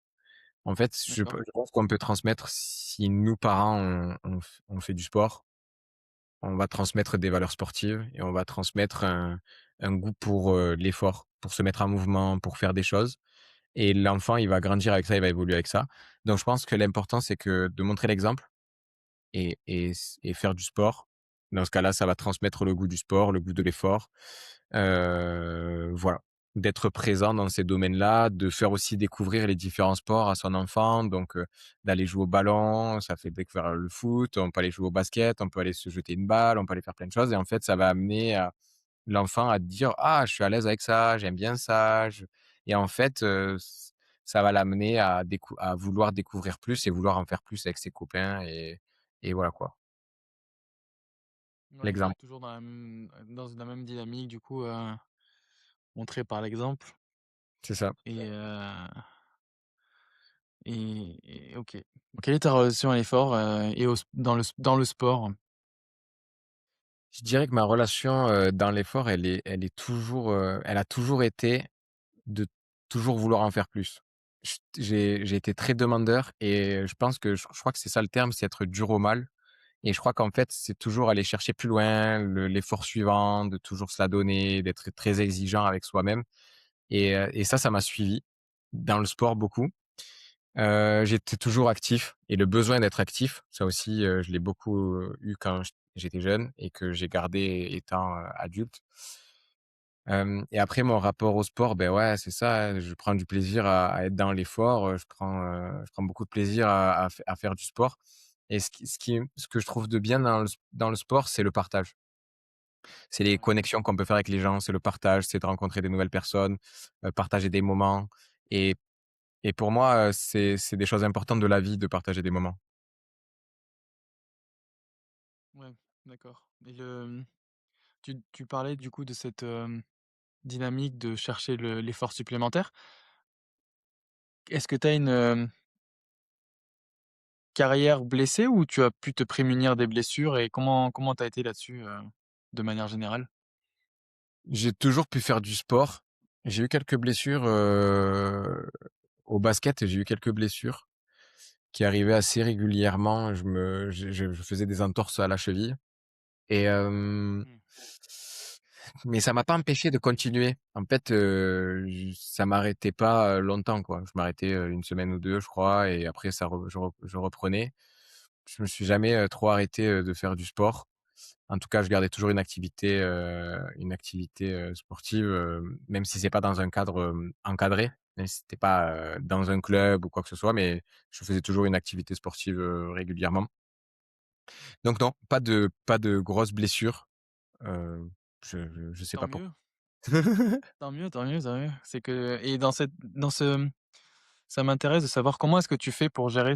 En fait, D'accord. je pense qu'on peut transmettre si nous, parents, on fait du sport, on va transmettre des valeurs sportives et on va transmettre un goût pour, l'effort, pour se mettre en mouvement, pour faire des choses et l'enfant, il va grandir avec ça, il va évoluer avec ça. Donc je pense que l'important, c'est que de montrer l'exemple et faire du sport. Dans ce cas-là, ça va transmettre le goût du sport, le goût de l'effort. Voilà, d'être présent dans ces domaines-là, de faire aussi découvrir les différents sports à son enfant, donc d'aller jouer au ballon, ça fait découvrir le foot, on peut aller jouer au basket, on peut aller se jeter une balle, on peut aller faire plein de choses et en fait, ça va amener l'enfant à dire: «Ah, je suis à l'aise avec ça, j'aime bien ça», je et en fait, ça va l'amener à vouloir découvrir plus et vouloir en faire plus avec ses copains et voilà quoi, Ouais, l'exemple. toujours dans la même dynamique du coup, montrer par l'exemple C'est ça. et OK. Quelle est ta relation à l'effort, et dans le sport? Je dirais que ma relation, dans l'effort, elle est toujours, elle a toujours été de toujours vouloir en faire plus. J'ai été très demandeur et je pense que je crois que c'est ça le terme, c'est être dur au mal et je crois qu'en fait, c'est toujours aller chercher plus loin, l'effort suivant, de toujours se la donner, d'être très exigeant avec soi-même et ça m'a suivi dans le sport beaucoup. J'étais toujours actif et le besoin d'être actif, ça aussi, je l'ai beaucoup, eu quand j'étais jeune et que j'ai gardé étant, adulte. Hem et après mon rapport au sport, ben ouais, c'est ça, je prends du plaisir à être dans l'effort, je prends beaucoup de plaisir à faire du sport et ce que je trouve de bien dans le sport, c'est le partage. C'est les Ouais. connexions qu'on peut faire avec les gens, c'est le partage, c'est de rencontrer des nouvelles personnes, partager des moments et et pour moi, c'est des choses importantes de la vie de partager des moments. Ouais, d'accord et tu parlais du coup de cette, dynamique de chercher l'effort supplémentaire. Est-ce que tu as une, carrière blessée ou tu as pu te prémunir des blessures et comment tu as été là-dessus, de manière générale? J'ai toujours pu faire du sport. J'ai eu quelques blessures, au basket, j'ai eu quelques blessures qui arrivaient assez régulièrement. Je faisais des entorses à la cheville et Mmh. mais ça m'a pas empêché de continuer. En fait, j ça m'arrêtait pas, longtemps, quoi. Je m'arrêtais, 1 semaine ou 2, je crois et après ça re je reprenais. Je me suis jamais, trop arrêté, de faire du sport. En tout cas, je gardais toujours une activité, sportive, même si c'est pas dans un cadre, encadré, même si c'était pas, dans un club ou quoi que ce soit, mais je faisais toujours une activité sportive, régulièrement. Donc non, pas de grosses blessures, heu, je sais Tant pas pourquoi. mieux, tant mieux, tant mieux, tant mieux. C'est que et ça m'intéresse de savoir comment est-ce que tu fais pour gérer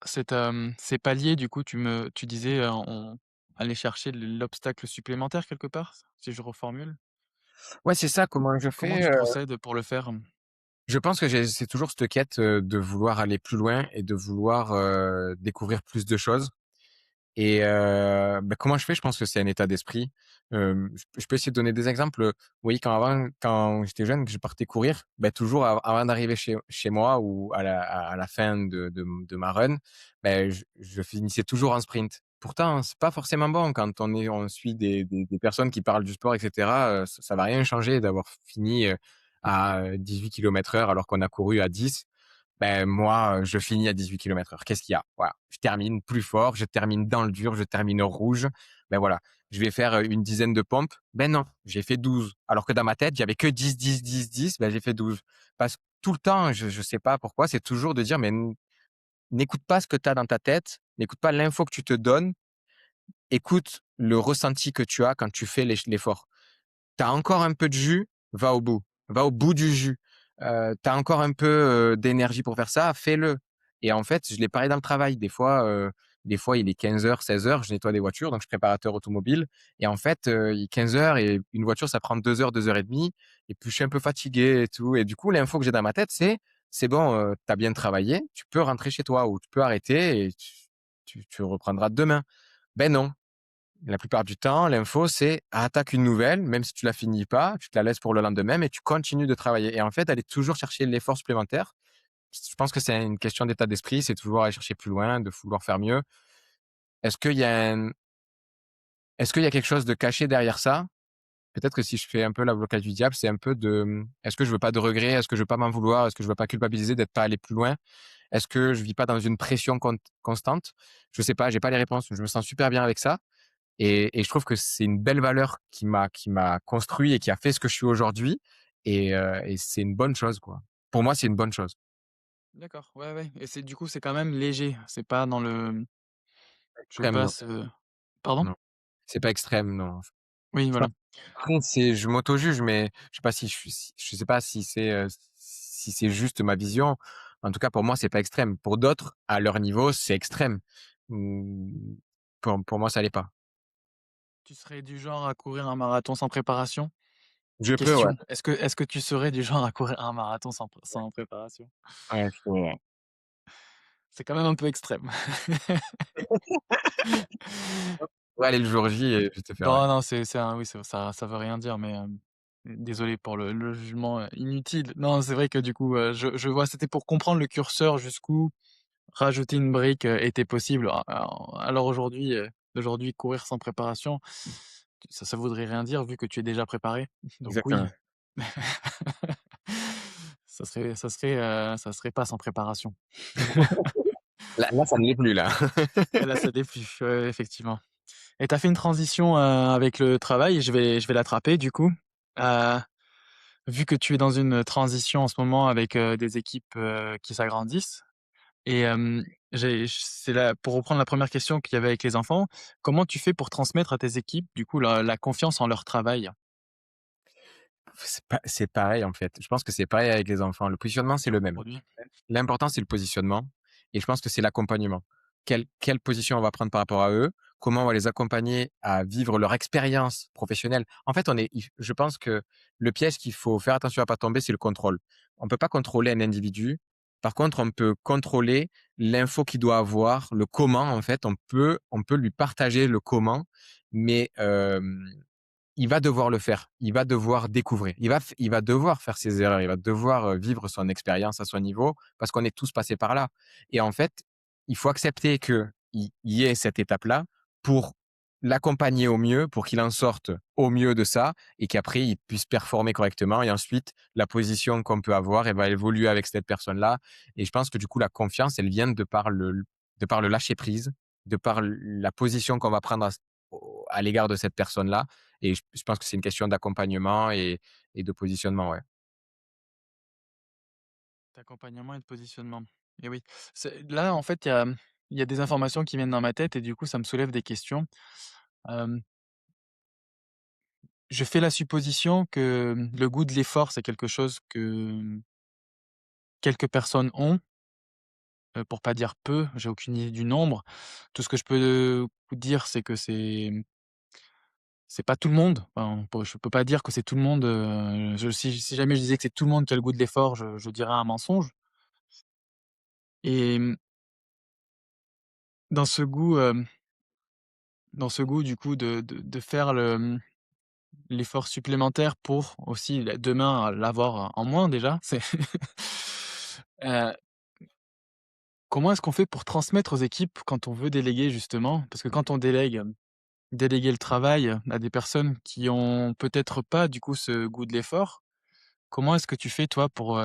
ces paliers du coup tu disais, on aller chercher l'obstacle supplémentaire quelque part, si je reformule? Ouais, c'est ça, comment je Comment fais, tu procèdes pour le faire? je pense que c'est toujours cette quête, de vouloir aller plus loin et de vouloir, découvrir plus de choses. Et bah, comment je fais? Je pense que c'est un état d'esprit. Je peux essayer de donner des exemples, oui, quand j'étais jeune, que je partais courir, bah, toujours avant d'arriver chez moi ou à la fin de ma run, beh, je finissais toujours en sprint. Pourtant, c'est pas forcément bon quand on suit des personnes qui parlent du sport et cetera, ça va rien changer d'avoir fini, à 18 kilomètres/h alors qu'on a couru à 10. Ben moi, je finis à 18 kilomètres/h. Qu'est-ce qu'il y a? Voilà, je termine plus fort, je termine dans le dur, je termine au rouge. Ben voilà, je vais faire, une dizaine de pompes. Ben non, j'ai fait 12. Alors que dans ma tête, j'avais que 10, 10, 10, 10. Ben j'ai fait 12. Parce que tout le temps, je sais pas pourquoi, c'est toujours de dire: «Mais n'écoute pas ce que tu as dans ta tête, n'écoute pas l'info que tu te donnes, écoute le ressenti que tu as quand tu fais l'effort. Tu as encore un peu de jus, va au bout du jus. tu as encore un peu, d'énergie pour faire ça, fais-le. Et en fait, je l'ai pareil dans le travail. Des fois, il est 15h, 16h, je nettoie des voitures, donc je suis préparateur automobile et en fait, il est 15h et une voiture, ça prend 2 heures, 2 heures et demie et puis je suis un peu fatigué et tout et du coup, l'info que j'ai dans ma tête, c'est: «C'est bon, tu as bien travaillé, tu peux rentrer chez toi ou tu peux arrêter et tu reprendras demain». Ben non, la plupart du temps, l'info, c'est: attaque une nouvelle, même si tu la finis pas, tu te la laisses pour le lendemain, mais tu continues de travailler et en fait, aller toujours chercher l'effort supplémentaire. Je pense que c'est une question d'état d'esprit, c'est toujours aller chercher plus loin, de vouloir faire mieux. Est-ce qu'il y a un est-ce qu'il y a quelque chose de caché derrière ça? Peut-être que si je fais un peu l'avocat du diable, c'est un peu de, est-ce que je veux pas de regrets? Est-ce que je veux pas m'en vouloir? Est-ce que je veux pas culpabiliser d'être pas allé plus loin? Est-ce que je vis pas dans une pression constante? Je sais pas, j'ai pas les réponses. Je me sens super bien avec ça et je trouve que c'est une belle valeur qui m'a construit et qui a fait ce que je suis aujourd'hui et c'est une bonne chose, quoi. Pour moi, c'est une bonne chose. D'accord, ouais, ouais et c'est du coup, c'est quand même léger, c'est pas dans le je Extrême, non, passe, pardon? non. C'est pas extrême, non. Oui, Je pense voilà. après c'est je m'auto-juge, mais je sais pas si je sais pas si c'est juste ma vision. En tout cas, pour moi, c'est pas extrême. Pour d'autres, à leur niveau, c'est extrême. Mmh, pour moi, ça l'est pas. Tu serais du genre à courir un marathon sans préparation? Je peux, ouais. Question, est-ce que tu serais du genre à courir un marathon sans préparation? Ouais, je peux, ouais. C'est quand même un peu extrême. Ouais, aller le jour J et puis te faire, ouais. Non, non, c'est un oui, ça veut rien dire, mais, désolé pour le jugement, inutile. Non, c'est vrai que du coup, je vois, c'était pour comprendre le curseur jusqu'où rajouter une brique, était possible. Alors aujourd'hui, courir sans préparation, ça voudrait rien dire vu que tu es déjà préparé. Donc oui. Exactement. Ça serait pas sans préparation. Là, ça ne l'est plus, là. Et là, ça l'est plus, ouais, effectivement. Et tu as fait une transition, avec le travail, je vais l'attraper du coup. Heu, Vu que tu es dans une transition en ce moment avec, des équipes, qui s'agrandissent et c'est là pour reprendre la première question qu'il y avait avec les enfants, comment tu fais pour transmettre à tes équipes, du coup, la confiance en leur travail? C'est pareil, en fait. Je pense que c'est pareil avec les enfants. Le positionnement, c'est le même. Produit? L'important, c'est le positionnement et je pense que c'est l'accompagnement. Quelle position on va prendre par rapport à eux? Comment on va les accompagner à vivre leur expérience professionnelle? En fait, je pense que le piège qu'il faut faire attention à pas tomber, c'est le contrôle. On peut pas contrôler un individu. Par contre, on peut contrôler l'info qu'il doit avoir, le comment, en fait. On peut lui partager le comment, mais il va devoir le faire. Il va devoir découvrir. Il va devoir faire ses erreurs. Il va devoir, vivre son expérience à son niveau parce qu'on est tous passés par là et en fait, il faut accepter qu'il y ait cette étape-là pour l'accompagner au mieux, pour qu'il en sorte au mieux de ça et qu'après il puisse performer correctement et ensuite la position qu'on peut avoir, elle va évoluer avec cette personne-là et je pense que du coup la confiance, elle vient de par le lâcher prise, de par la position qu'on va prendre à l'égard de cette personne-là et je pense que c'est une question d'accompagnement et de positionnement, ouais. D'accompagnement et de positionnement. Et oui. Là, en fait, il y a des informations qui viennent dans ma tête et du coup, ça me soulève des questions. Hem, je fais la supposition que, le goût de l'effort, c'est quelque chose que, quelques personnes ont, pour pas dire peu, j'ai aucune idée du nombre. Tout ce que je peux vous dire, c'est que c'est pas tout le monde. Enfin, je peux pas dire que c'est tout le monde, si jamais je disais que c'est tout le monde qui a le goût de l'effort, je dirais un mensonge et dans ce goût, du coup de faire l'effort supplémentaire pour aussi demain l'avoir en moins déjà, heu, comment est-ce qu'on fait pour transmettre aux équipes quand on veut déléguer justement? Parce que quand on déléguer le travail à des personnes qui ont peut-être pas du coup ce goût de l'effort, comment est-ce que tu fais toi pour,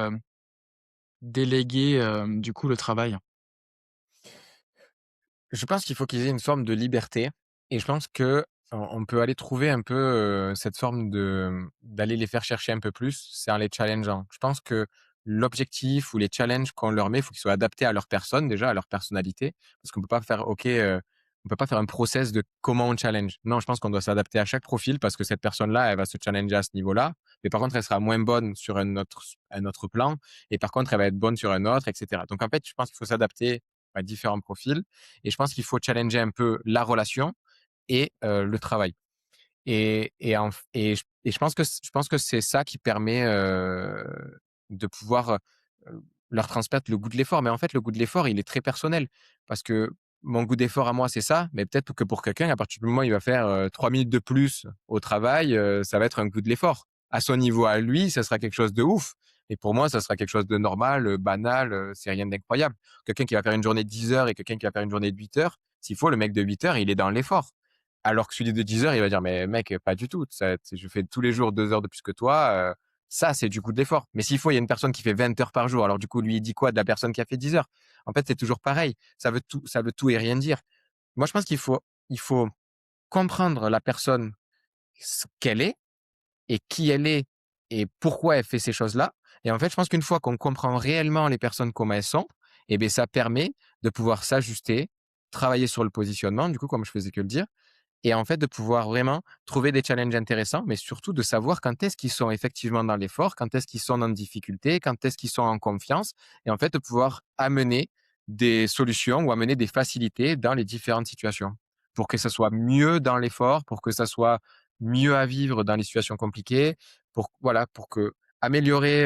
déléguer, du coup le travail? Je pense qu'il faut qu'ils aient une forme de liberté et je pense qu'on peut aller trouver un peu, cette forme d'aller les faire chercher un peu plus, c'est en les challengeant. Je pense que l'objectif ou les challenges qu'on leur met, il faut qu'ils soient adaptés à leur personne déjà, à leur personnalité. Parce qu'on peut pas faire: «OK, on peut pas faire un process de comment on challenge. Non, je pense qu'on doit s'adapter à chaque profil parce que cette personne-là, elle va se challenger à ce niveau-là, mais par contre, elle sera moins bonne sur un autre plan et par contre, elle va être bonne sur un autre et cetera. Donc en fait, je pense qu'il faut s'adapter à différents profils et je pense qu'il faut challenger un peu la relation et le travail. Et je pense que c'est ça qui permet, de pouvoir, leur transmettre le goût de l'effort. Mais en fait, le goût de l'effort, il est très personnel parce que mon goût d'effort à moi, c'est ça, mais peut-être que pour quelqu'un, à partir du moment où il va faire, 3 minutes de plus au travail, ça va être un goût de l'effort. À son niveau à lui, ça sera quelque chose de ouf et pour moi, ça sera quelque chose de normal, banal, c'est rien d'incroyable. Quelqu'un qui va faire une journée de 10 heures et quelqu'un qui va faire une journée de 8 heures, s'il faut, le mec de 8 heures, il est dans l'effort. Alors que celui de 10 heures, il va dire: «Mais mec, pas du tout, ça je fais tous les jours 2 heures de plus que toi, ça, c'est du coup de l'effort». Mais s'il faut, il y a une personne qui fait 20 heures par jour, alors du coup, lui, il dit quoi de la personne qui a fait 10 heures? En fait, c'est toujours pareil, ça veut tout et rien dire. Moi, je pense qu'il faut comprendre la personne, ce qu'elle est et qui elle est et pourquoi elle fait ces choses-là et en fait, je pense qu'une fois qu'on comprend réellement les personnes comment elles sont et beh, ça permet de pouvoir s'ajuster, travailler sur le positionnement, du coup, comme je faisais que le dire et en fait, de pouvoir vraiment trouver des challenges intéressants, mais surtout de savoir quand est-ce qu'ils sont effectivement dans l'effort, quand est-ce qu'ils sont en difficulté, quand est-ce qu'ils sont en confiance et en fait, de pouvoir amener des solutions ou amener des facilités dans les différentes situations. Pour que ça soit mieux dans l'effort, pour que ça soit mieux à vivre dans les situations compliquées, pour voilà, pour que améliorer,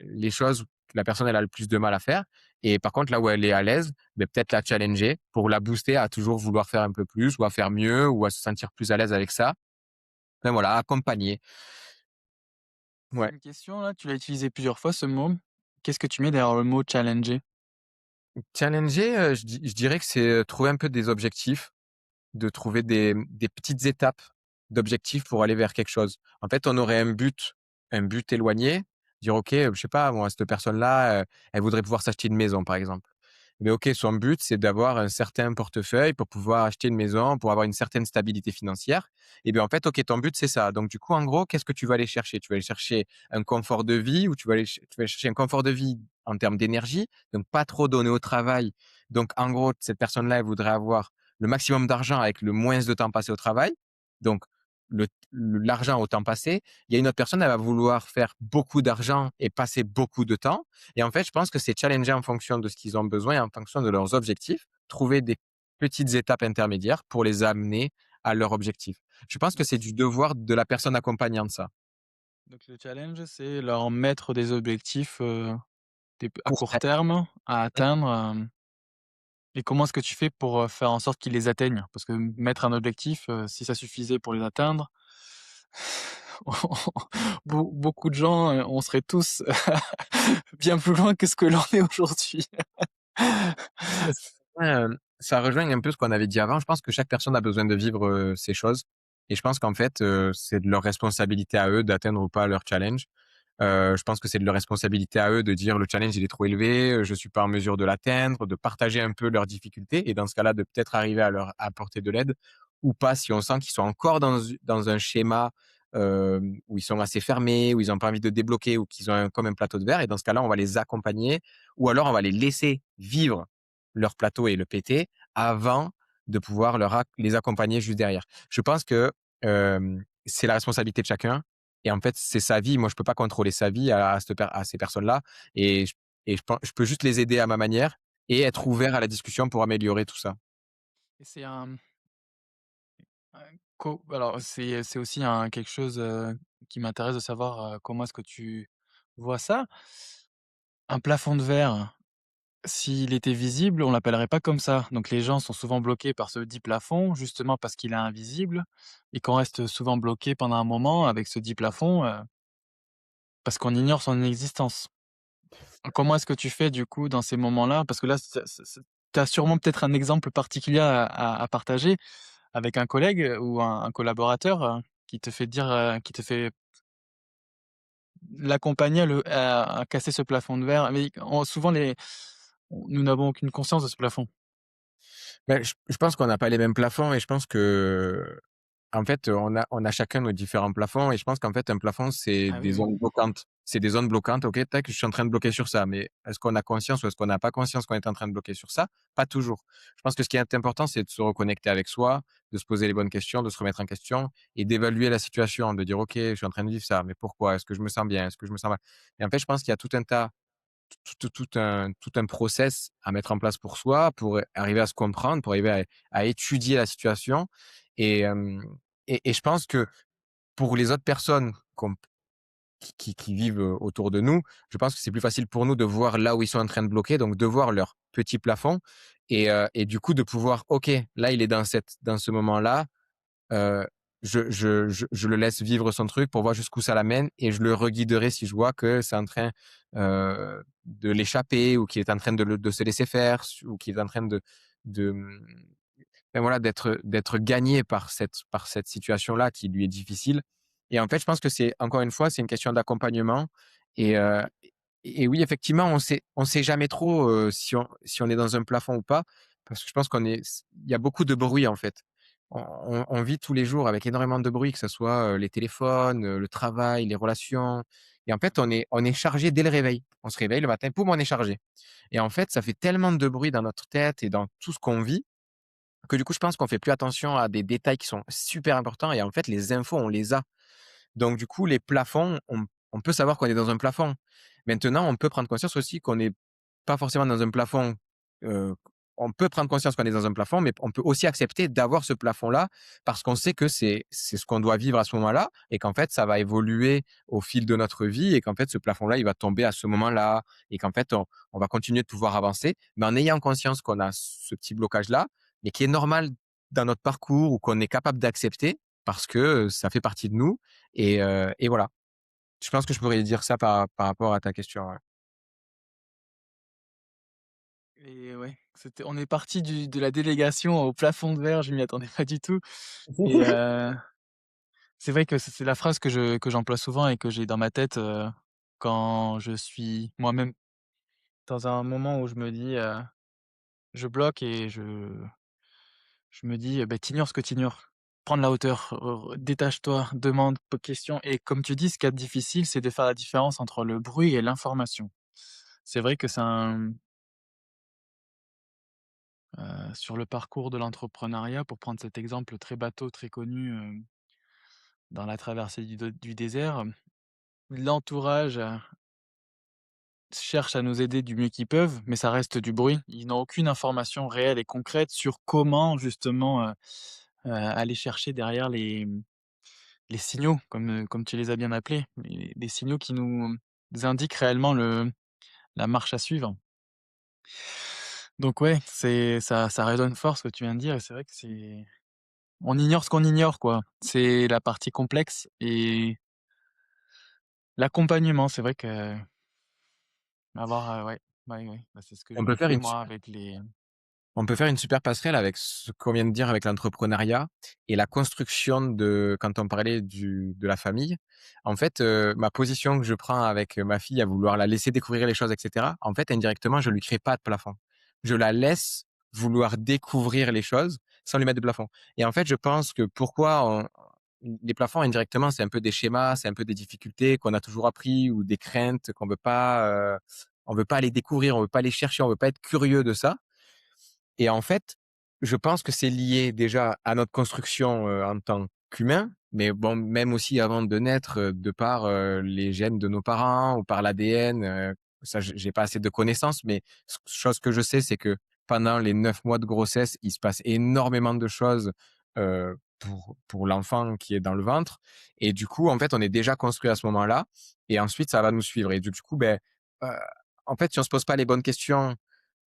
les choses que la personne elle a le plus de mal à faire et par contre là où elle est à l'aise, beh, peut-être la challenger pour la booster à toujours vouloir faire un peu plus ou à faire mieux ou à se sentir plus à l'aise avec ça. Enfin voilà, accompagner. C'est Ouais. une question là, tu l'as utilisé plusieurs fois ce mot. Qu'est-ce que tu mets derrière le mot challenger? Challenger, je dirais que c'est, trouver un peu des objectifs, de trouver des petites étapes d'objectifs pour aller vers quelque chose. En fait, on aurait un but éloigné, dire: «OK, je sais pas moi, cette personne-là, elle voudrait pouvoir s'acheter une maison», par exemple. Mais OK, son but, c'est d'avoir un certain portefeuille pour pouvoir acheter une maison, pour avoir une certaine stabilité financière. Et bien, en fait, OK, ton but, c'est ça. Donc, du coup, en gros, qu'est-ce que tu vas aller chercher? Tu vas aller chercher un confort de vie ou tu vas aller chercher un confort de vie en termes d'énergie, donc pas trop donner au travail. Donc, en gros, cette personne-là, elle voudrait avoir le maximum d'argent avec le moins de temps passé au travail. Donc, l'argent au temps passé. Il y a une autre personne, elle va vouloir faire beaucoup d'argent et passer beaucoup de temps. Et en fait, je pense que c'est challenger en fonction de ce qu'ils ont besoin et en fonction de leurs objectifs, trouver des petites étapes intermédiaires pour les amener à leur objectif. Je pense que Donc c'est du devoir de la personne accompagnante, ça. donc le challenge, c'est leur mettre des objectifs, à Court court terme. terme à atteindre, et comment est-ce que tu fais pour, faire en sorte qu'ils les atteignent? Parce que mettre un objectif, si ça suffisait pour les atteindre, beaucoup de gens, on serait tous bien plus loin que ce que l'on est aujourd'hui. Mais ça rejoint un peu ce qu'on avait dit avant. Je pense que chaque personne a besoin de vivre, ces choses et je pense qu'en fait, c'est de leur responsabilité à eux d'atteindre ou pas leur challenge. Je pense que c'est de leur responsabilité à eux de dire: «Le challenge, il est trop élevé, je suis pas en mesure de l'atteindre», de partager un peu leurs difficultés et dans ce cas-là, de peut-être arriver à leur apporter de l'aide ou pas si on sent qu'ils sont encore dans un schéma, où ils sont assez fermés, où ils ont pas envie de débloquer ou qu'ils ont comme un plateau de verre et dans ce cas-là, on va les accompagner ou alors on va les laisser vivre leur plateau et le péter avant de pouvoir les accompagner juste derrière. Je pense que, c'est la responsabilité de chacun et en fait, c'est sa vie. Moi, je peux pas contrôler sa vie à ces personnes-là et je peux juste les aider à ma manière et être D'accord, ouvert à la discussion pour améliorer tout ça. et c'est un alors c'est aussi un quelque chose, qui m'intéresse de savoir, comment est-ce que tu vois ça? Un plafond de verre, s'il était visible, on l'appellerait pas comme ça. Donc les gens sont souvent bloqués par ce dit plafond, justement parce qu'il est invisible et qu'on reste souvent bloqué pendant un moment avec ce dit plafond, parce qu'on ignore son existence. Comment est-ce que tu fais du coup dans ces moments-là? Parce que là, tu as sûrement peut-être un exemple particulier à partager avec un collègue, ou un collaborateur, qui te fait dire, qui te fait l'accompagner à casser ce plafond de verre. Mais on souvent nous n'avons aucune conscience de ce plafond. Mais je pense qu'on n'a pas les mêmes plafonds et je pense que en fait, on a chacun nos différents plafonds et je pense qu'en fait, un plafond, c'est Ah des oui, oui. zones bloquantes. c'est des zones bloquantes, OK, tac, je suis en train de bloquer sur ça, mais est-ce qu'on a conscience ou est-ce qu'on n'a pas conscience qu'on est en train de bloquer sur ça? Pas toujours. Je pense que ce qui est important, c'est de se reconnecter avec soi, de se poser les bonnes questions, de se remettre en question et d'évaluer la situation, de dire: «OK, je suis en train de vivre ça, mais pourquoi? Est-ce que je me sens bien? Est-ce que je me sens mal?» Et en fait, je pense qu'il y a tout un tas tout un process à mettre en place pour soi, pour arriver à se comprendre, pour arriver à étudier la situation et hem et je pense que pour les autres personnes qui vivent, autour de nous, je pense que c'est plus facile pour nous de voir là où ils sont en train de bloquer, donc de voir leur petit plafond et du coup de pouvoir: «OK, là il est dans ce moment-là, Heu, je le laisse vivre son truc pour voir jusqu'où ça l'amène et je le reguiderai si je vois que c'est en train, de l'échapper ou qu'il est en train de se laisser faire ou qu'il est en train de, voilà, d'être gagné par cette situation-là qui lui est difficile et en fait, je pense que c'est encore une fois, c'est une question d'accompagnement et heu et oui, effectivement, on sait jamais trop, si on est dans un plafond ou pas, parce que je pense qu'on est il y a beaucoup de bruit, en fait. On vit tous les jours avec énormément de bruit, que ce soit, les téléphones, le travail, les relations et en fait, on est chargé dès le réveil. On se réveille le matin, poum, on est chargé et en fait, ça fait tellement de bruit dans notre tête et dans tout ce qu'on vit que du coup, je pense qu'on fait plus attention à des détails qui sont super importants et en fait, les infos, on les a. Donc du coup, les plafonds, on peut savoir qu'on est dans un plafond. Maintenant, on peut prendre conscience aussi qu'on n'est pas forcément dans un plafond, heu, on peut prendre conscience qu'on est dans un plafond, mais on peut aussi accepter d'avoir ce plafond-là parce qu'on sait que c'est ce qu'on doit vivre à ce moment-là et qu'en fait, ça va évoluer au fil de notre vie et qu'en fait, ce plafond-là, il va tomber à ce moment-là et qu'en fait, on va continuer de pouvoir avancer, mais en ayant conscience qu'on a ce petit blocage-là, mais qui est normal dans notre parcours ou qu'on est capable d'accepter parce que, ça fait partie de nous et voilà. Je pense que je pourrais dire ça par rapport à ta question, ouais. Et ouais, on est parti de la délégation au plafond de verre, je m'y attendais pas du tout et c'est vrai que c'est la phrase que j'emploie souvent et que j'ai dans ma tête, quand je suis moi-même dans un moment où je me dis, je bloque et je me dis: «Beh, tu ce que tu ignores. Prends de la hauteur, détache-toi, demande, pose question» et comme tu dis, ce qui est difficile, c'est de faire la différence entre le bruit et l'information. C'est vrai que sur le parcours de l'entrepreneuriat, pour prendre cet exemple très bateau, très connu, dans la traversée du désert, l'entourage, cherche à nous aider du mieux qu'ils peuvent, mais ça reste du bruit. Ils n'ont aucune information réelle et concrète sur comment justement, aller chercher derrière les signaux comme tu les as bien appelés, les signaux qui nous indiquent réellement la marche à suivre. Donc ouais, ça résonne fort ce que tu viens de dire et c'est vrai que on ignore ce qu'on ignore, quoi. C'est la partie complexe et l'accompagnement, c'est vrai que avoir, ouais, ouais, ouais, bah, c'est ce que On je peut faire fais une moi avec les On peut faire une super passerelle avec ce qu'on vient de dire avec l'entrepreneuriat et la construction de quand on parlait de la famille. En fait, ma position que je prends avec ma fille à vouloir la laisser découvrir les choses et cetera, en fait, indirectement, je lui crée pas de plafond. Je la laisse vouloir découvrir les choses sans lui mettre de plafond et en fait, je pense que pourquoi les plafonds indirectement, c'est un peu des schémas, c'est un peu des difficultés qu'on a toujours appris ou des craintes on veut pas aller découvrir, on veut pas aller chercher, on veut pas être curieux de ça et en fait, je pense que c'est lié déjà à notre construction, en tant qu'humain, mais bon, même aussi avant de naître, de par, les gènes de nos parents ou par l'ADN, ça j'ai pas assez de connaissances, mais chose que je sais, c'est que pendant les 9 mois de grossesse, il se passe énormément de choses, pour l'enfant qui est dans le ventre et du coup, en fait, on est déjà construit à ce moment-là et ensuite ça va nous suivre et du coup, beh, heu, en fait, si on se pose pas les bonnes questions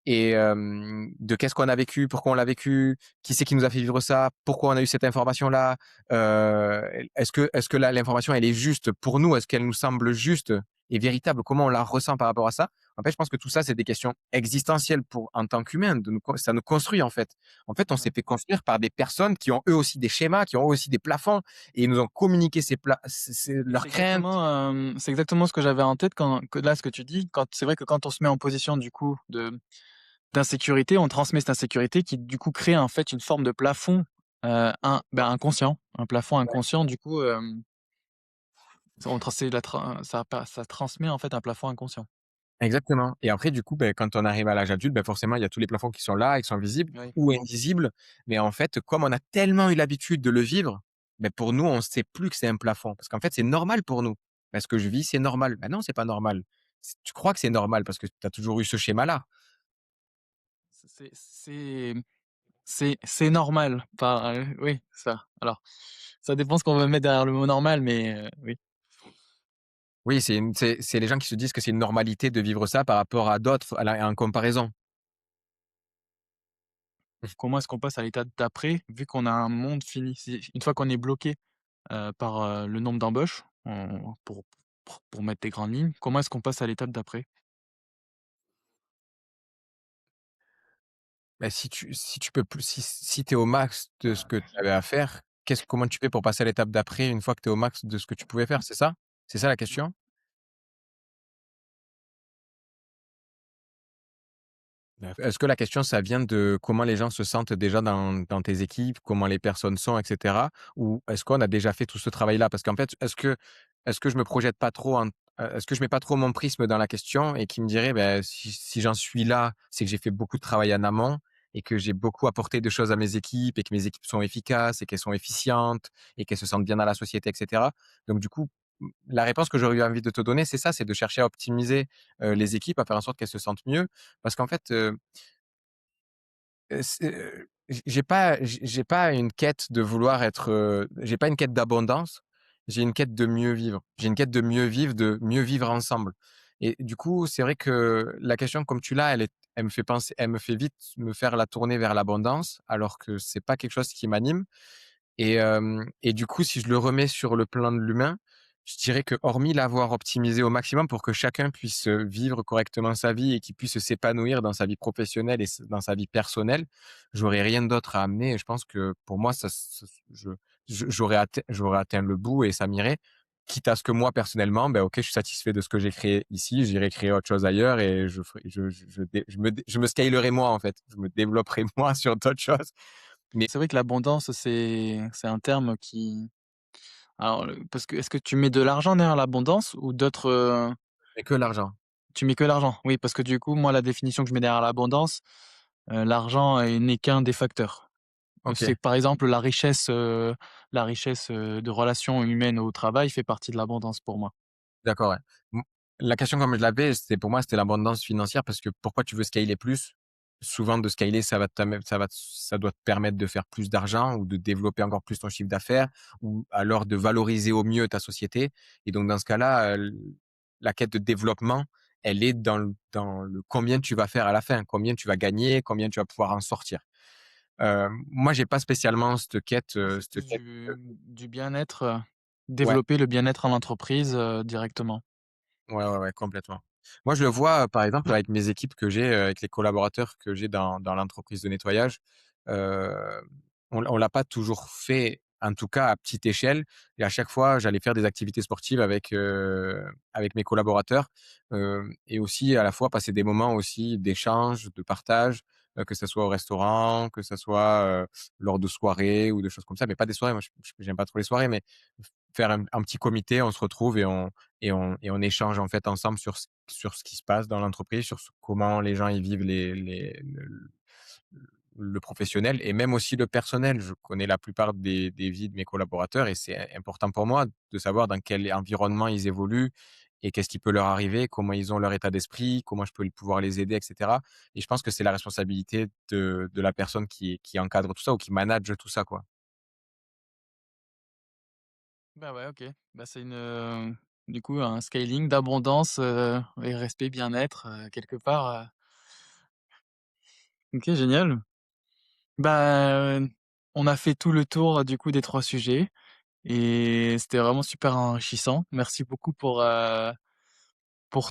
et de qu'est-ce qu'on a vécu, pourquoi on l'a vécu, qui c'est qui nous a fait vivre ça, pourquoi on a eu cette information-là, est-ce que l'information elle est juste pour nous? Est-ce qu'elle nous semble juste et véritable? Comment on la ressent par rapport à ça? En fait, je pense que tout ça, c'est des questions existentielles pour en tant qu'humain, ça nous construit en fait. En fait, on s'est ouais. fait construire par des personnes qui ont eux aussi des schémas, qui ont eux aussi des plafonds et ils nous ont communiqué Mais leurs craintes. c'est exactement ce que j'avais en tête ce que tu dis, quand c'est vrai que quand on se met en position du coup d'insécurité, on transmet cette insécurité qui du coup crée en fait une forme de plafond, inconscient, un plafond inconscient du coup, On trans c'est la tran ça pa ça transmet en fait un plafond inconscient. Exactement et après du coup, beh, quand on arrive à l'âge adulte, bah, forcément il y a tous les plafonds qui sont là, qui sont visibles Oui. ou invisibles, mais en fait, comme on a tellement eu l'habitude de le vivre, beh, pour nous, on sait plus que c'est un plafond parce qu'en fait, c'est normal pour nous. Bah, ce que je vis, c'est normal. Bah, non, c'est pas normal. Tu crois que c'est normal parce que tu as toujours eu ce schéma-là. C'est normal, enfin, oui, ça. Alors, ça dépend ce qu'on veut mettre derrière le mot normal, mais oui. Oui, c'est les gens qui se disent que c'est une normalité de vivre ça par rapport à d'autres, en comparaison. Comment est-ce qu'on passe à l'étape d'après, vu qu'on a un monde fini? Si une fois qu'on est bloqué, par, le nombre d'embauches, pour mettre des grandes lignes, comment est-ce qu'on passe à l'étape d'après? Bah, si tu peux plus si tu es au max de ce que tu avais à faire, comment tu fais pour passer à l'étape d'après une fois que tu es au max de ce que tu pouvais faire, c'est ça? C'est ça la question? Est-ce que la question, ça vient de comment les gens se sentent déjà dans tes équipes, comment les personnes sont et cetera? Ou est-ce qu'on a déjà fait tout ce travail-là? Parce qu'en fait, est-ce que je me projette pas trop est-ce que je mets pas trop mon prisme dans la question et qui me dirait: «Beh, si j'en suis là, c'est que j'ai fait beaucoup de travail en amont et que j'ai beaucoup apporté de choses à mes équipes et que mes équipes sont efficaces et qu'elles sont efficientes et qu'elles se sentent bien dans la société et cetera». Donc du coup, la réponse que j'aurais eu envie de te donner, c'est ça, c'est de chercher à optimiser, les équipes, à faire en sorte qu'elles se sentent mieux. Parce qu'en fait, j'ai pas une quête de vouloir être, j'ai pas une quête d'abondance, j'ai une quête de mieux vivre. J'ai une quête de mieux vivre ensemble et du coup, c'est vrai que la question comme tu l'as, elle me fait vite me faire la tourner vers l'abondance, alors que c'est pas quelque chose qui m'anime. Et du coup, si je le remets sur le plan de l'humain, je dirais que hormis l'avoir optimisé au maximum pour que chacun puisse, vivre correctement sa vie et qu'il puisse s'épanouir dans sa vie professionnelle et dans sa vie personnelle, j'aurais rien d'autre à amener et je pense que pour moi ça j'aurais atteint le bout et ça m'irait. Quitte à ce que moi personnellement, ben OK, je suis satisfait de ce que j'ai créé ici, j'irai créer autre chose ailleurs et je ferai je me scalerai moi en fait. Je me développerai moi sur d'autres choses. Mais C'est vrai que l'abondance, c'est un terme qui alors, parce que est-ce que tu mets de l'argent derrière l'abondance ou d'autres, mais que l'argent. tu mets que l'argent? Oui, parce que du coup, moi, la définition que je mets derrière l'abondance, l'argent n'est qu'un des facteurs. OK. C'est par exemple la richesse, de relations humaines au travail fait partie de l'abondance pour moi. D'accord, ouais. Mmh, la question comme je l'avais, c'était pour moi, c'était l'abondance financière parce que pourquoi tu veux scaler plus? Souvent de scaler, ça doit te permettre de faire plus d'argent ou de développer encore plus ton chiffre d'affaires ou alors de valoriser au mieux ta société et donc dans ce cas-là, la quête de développement, elle est dans le combien tu vas faire à la fin, combien tu vas gagner, combien tu vas pouvoir en sortir. Moi, j'ai pas spécialement C'est cette plus quête, du bien-être, ouais. développer le bien-être en entreprise, directement. Ouais, ouais, ouais, complètement. Moi, je le vois, par exemple, avec mes équipes que j'ai, avec les collaborateurs que j'ai dans l'entreprise de nettoyage. Heu, on l'a pas toujours fait, en tout cas à petite échelle et à chaque fois, j'allais faire des activités sportives avec mes collaborateurs, et aussi à la fois passer des moments aussi d'échange, de partage, que ça soit au restaurant, que ça soit, lors de soirées ou de choses comme ça, mais pas des soirées, moi j'aime pas trop les soirées, mais faire un petit comité, on se retrouve et on échange en fait ensemble sur ce qui se passe dans l'entreprise, comment les gens y vivent le professionnel et même aussi le personnel. Je connais la plupart des vies de mes collaborateurs et c'est important pour moi de savoir dans quel environnement ils évoluent et qu'est-ce qui peut leur arriver, comment ils ont leur état d'esprit, comment je peux pouvoir les aider, et cetera. Et je pense que c'est la responsabilité de la personne qui encadre tout ça ou qui manage tout ça, quoi. Bah, ouais, OK. Bah, c'est du coup, un scaling d'abondance, et respect, bien-être, quelque part, OK, génial. Bah, on a fait tout le tour, du coup, des 3 sujets et c'était vraiment super enrichissant. Merci beaucoup pour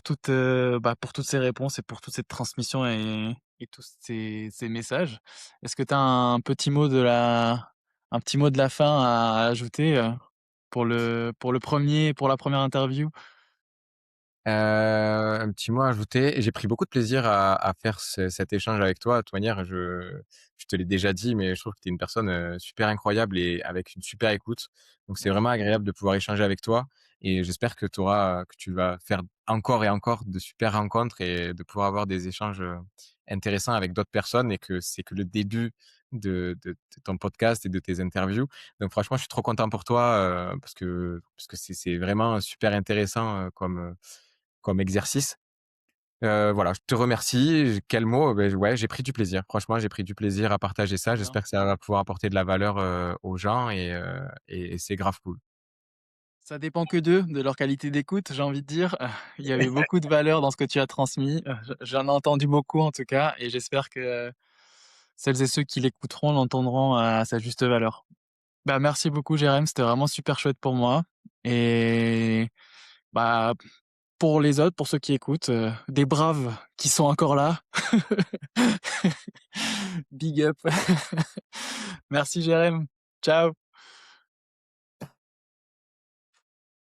toutes ces réponses et pour toute cette transmission et tous ces messages. Est-ce que tu as un petit mot de la fin à ajouter, pour la première interview? un petit mot à ajouter. J'ai pris beaucoup de plaisir à faire cet échange avec toi. De toute manière, je te l'ai déjà dit, mais je trouve que tu es une personne, super incroyable et avec une super écoute. Donc c'est vraiment Merci. agréable de pouvoir échanger avec toi et j'espère que tu vas faire encore et encore de super rencontres et de pouvoir avoir des échanges, intéressants avec d'autres personnes et que c'est que le début de ton podcast et de tes interviews. Donc franchement, je suis trop content pour toi, parce que c'est vraiment super intéressant, comme exercice. Voilà, je te remercie. Quel mot? Ouais, j'ai pris du plaisir. Franchement, j'ai pris du plaisir à partager ça. D'accord. J'espère que ça va pouvoir apporter de la valeur, aux gens et c'est grave cool. Ça dépend que d'eux, de leur qualité d'écoute, j'ai envie de dire. Il y avait beaucoup de valeur dans ce que tu as transmis. J'en ai entendu beaucoup en tout cas et j'espère que celles et ceux qui l'écouteront l'entendront à sa juste valeur. Bah, merci beaucoup Jérém, c'était vraiment super chouette pour moi et bah, pour les autres, pour ceux qui écoutent, des braves qui sont encore là. Big up. Merci Jérém. Ciao.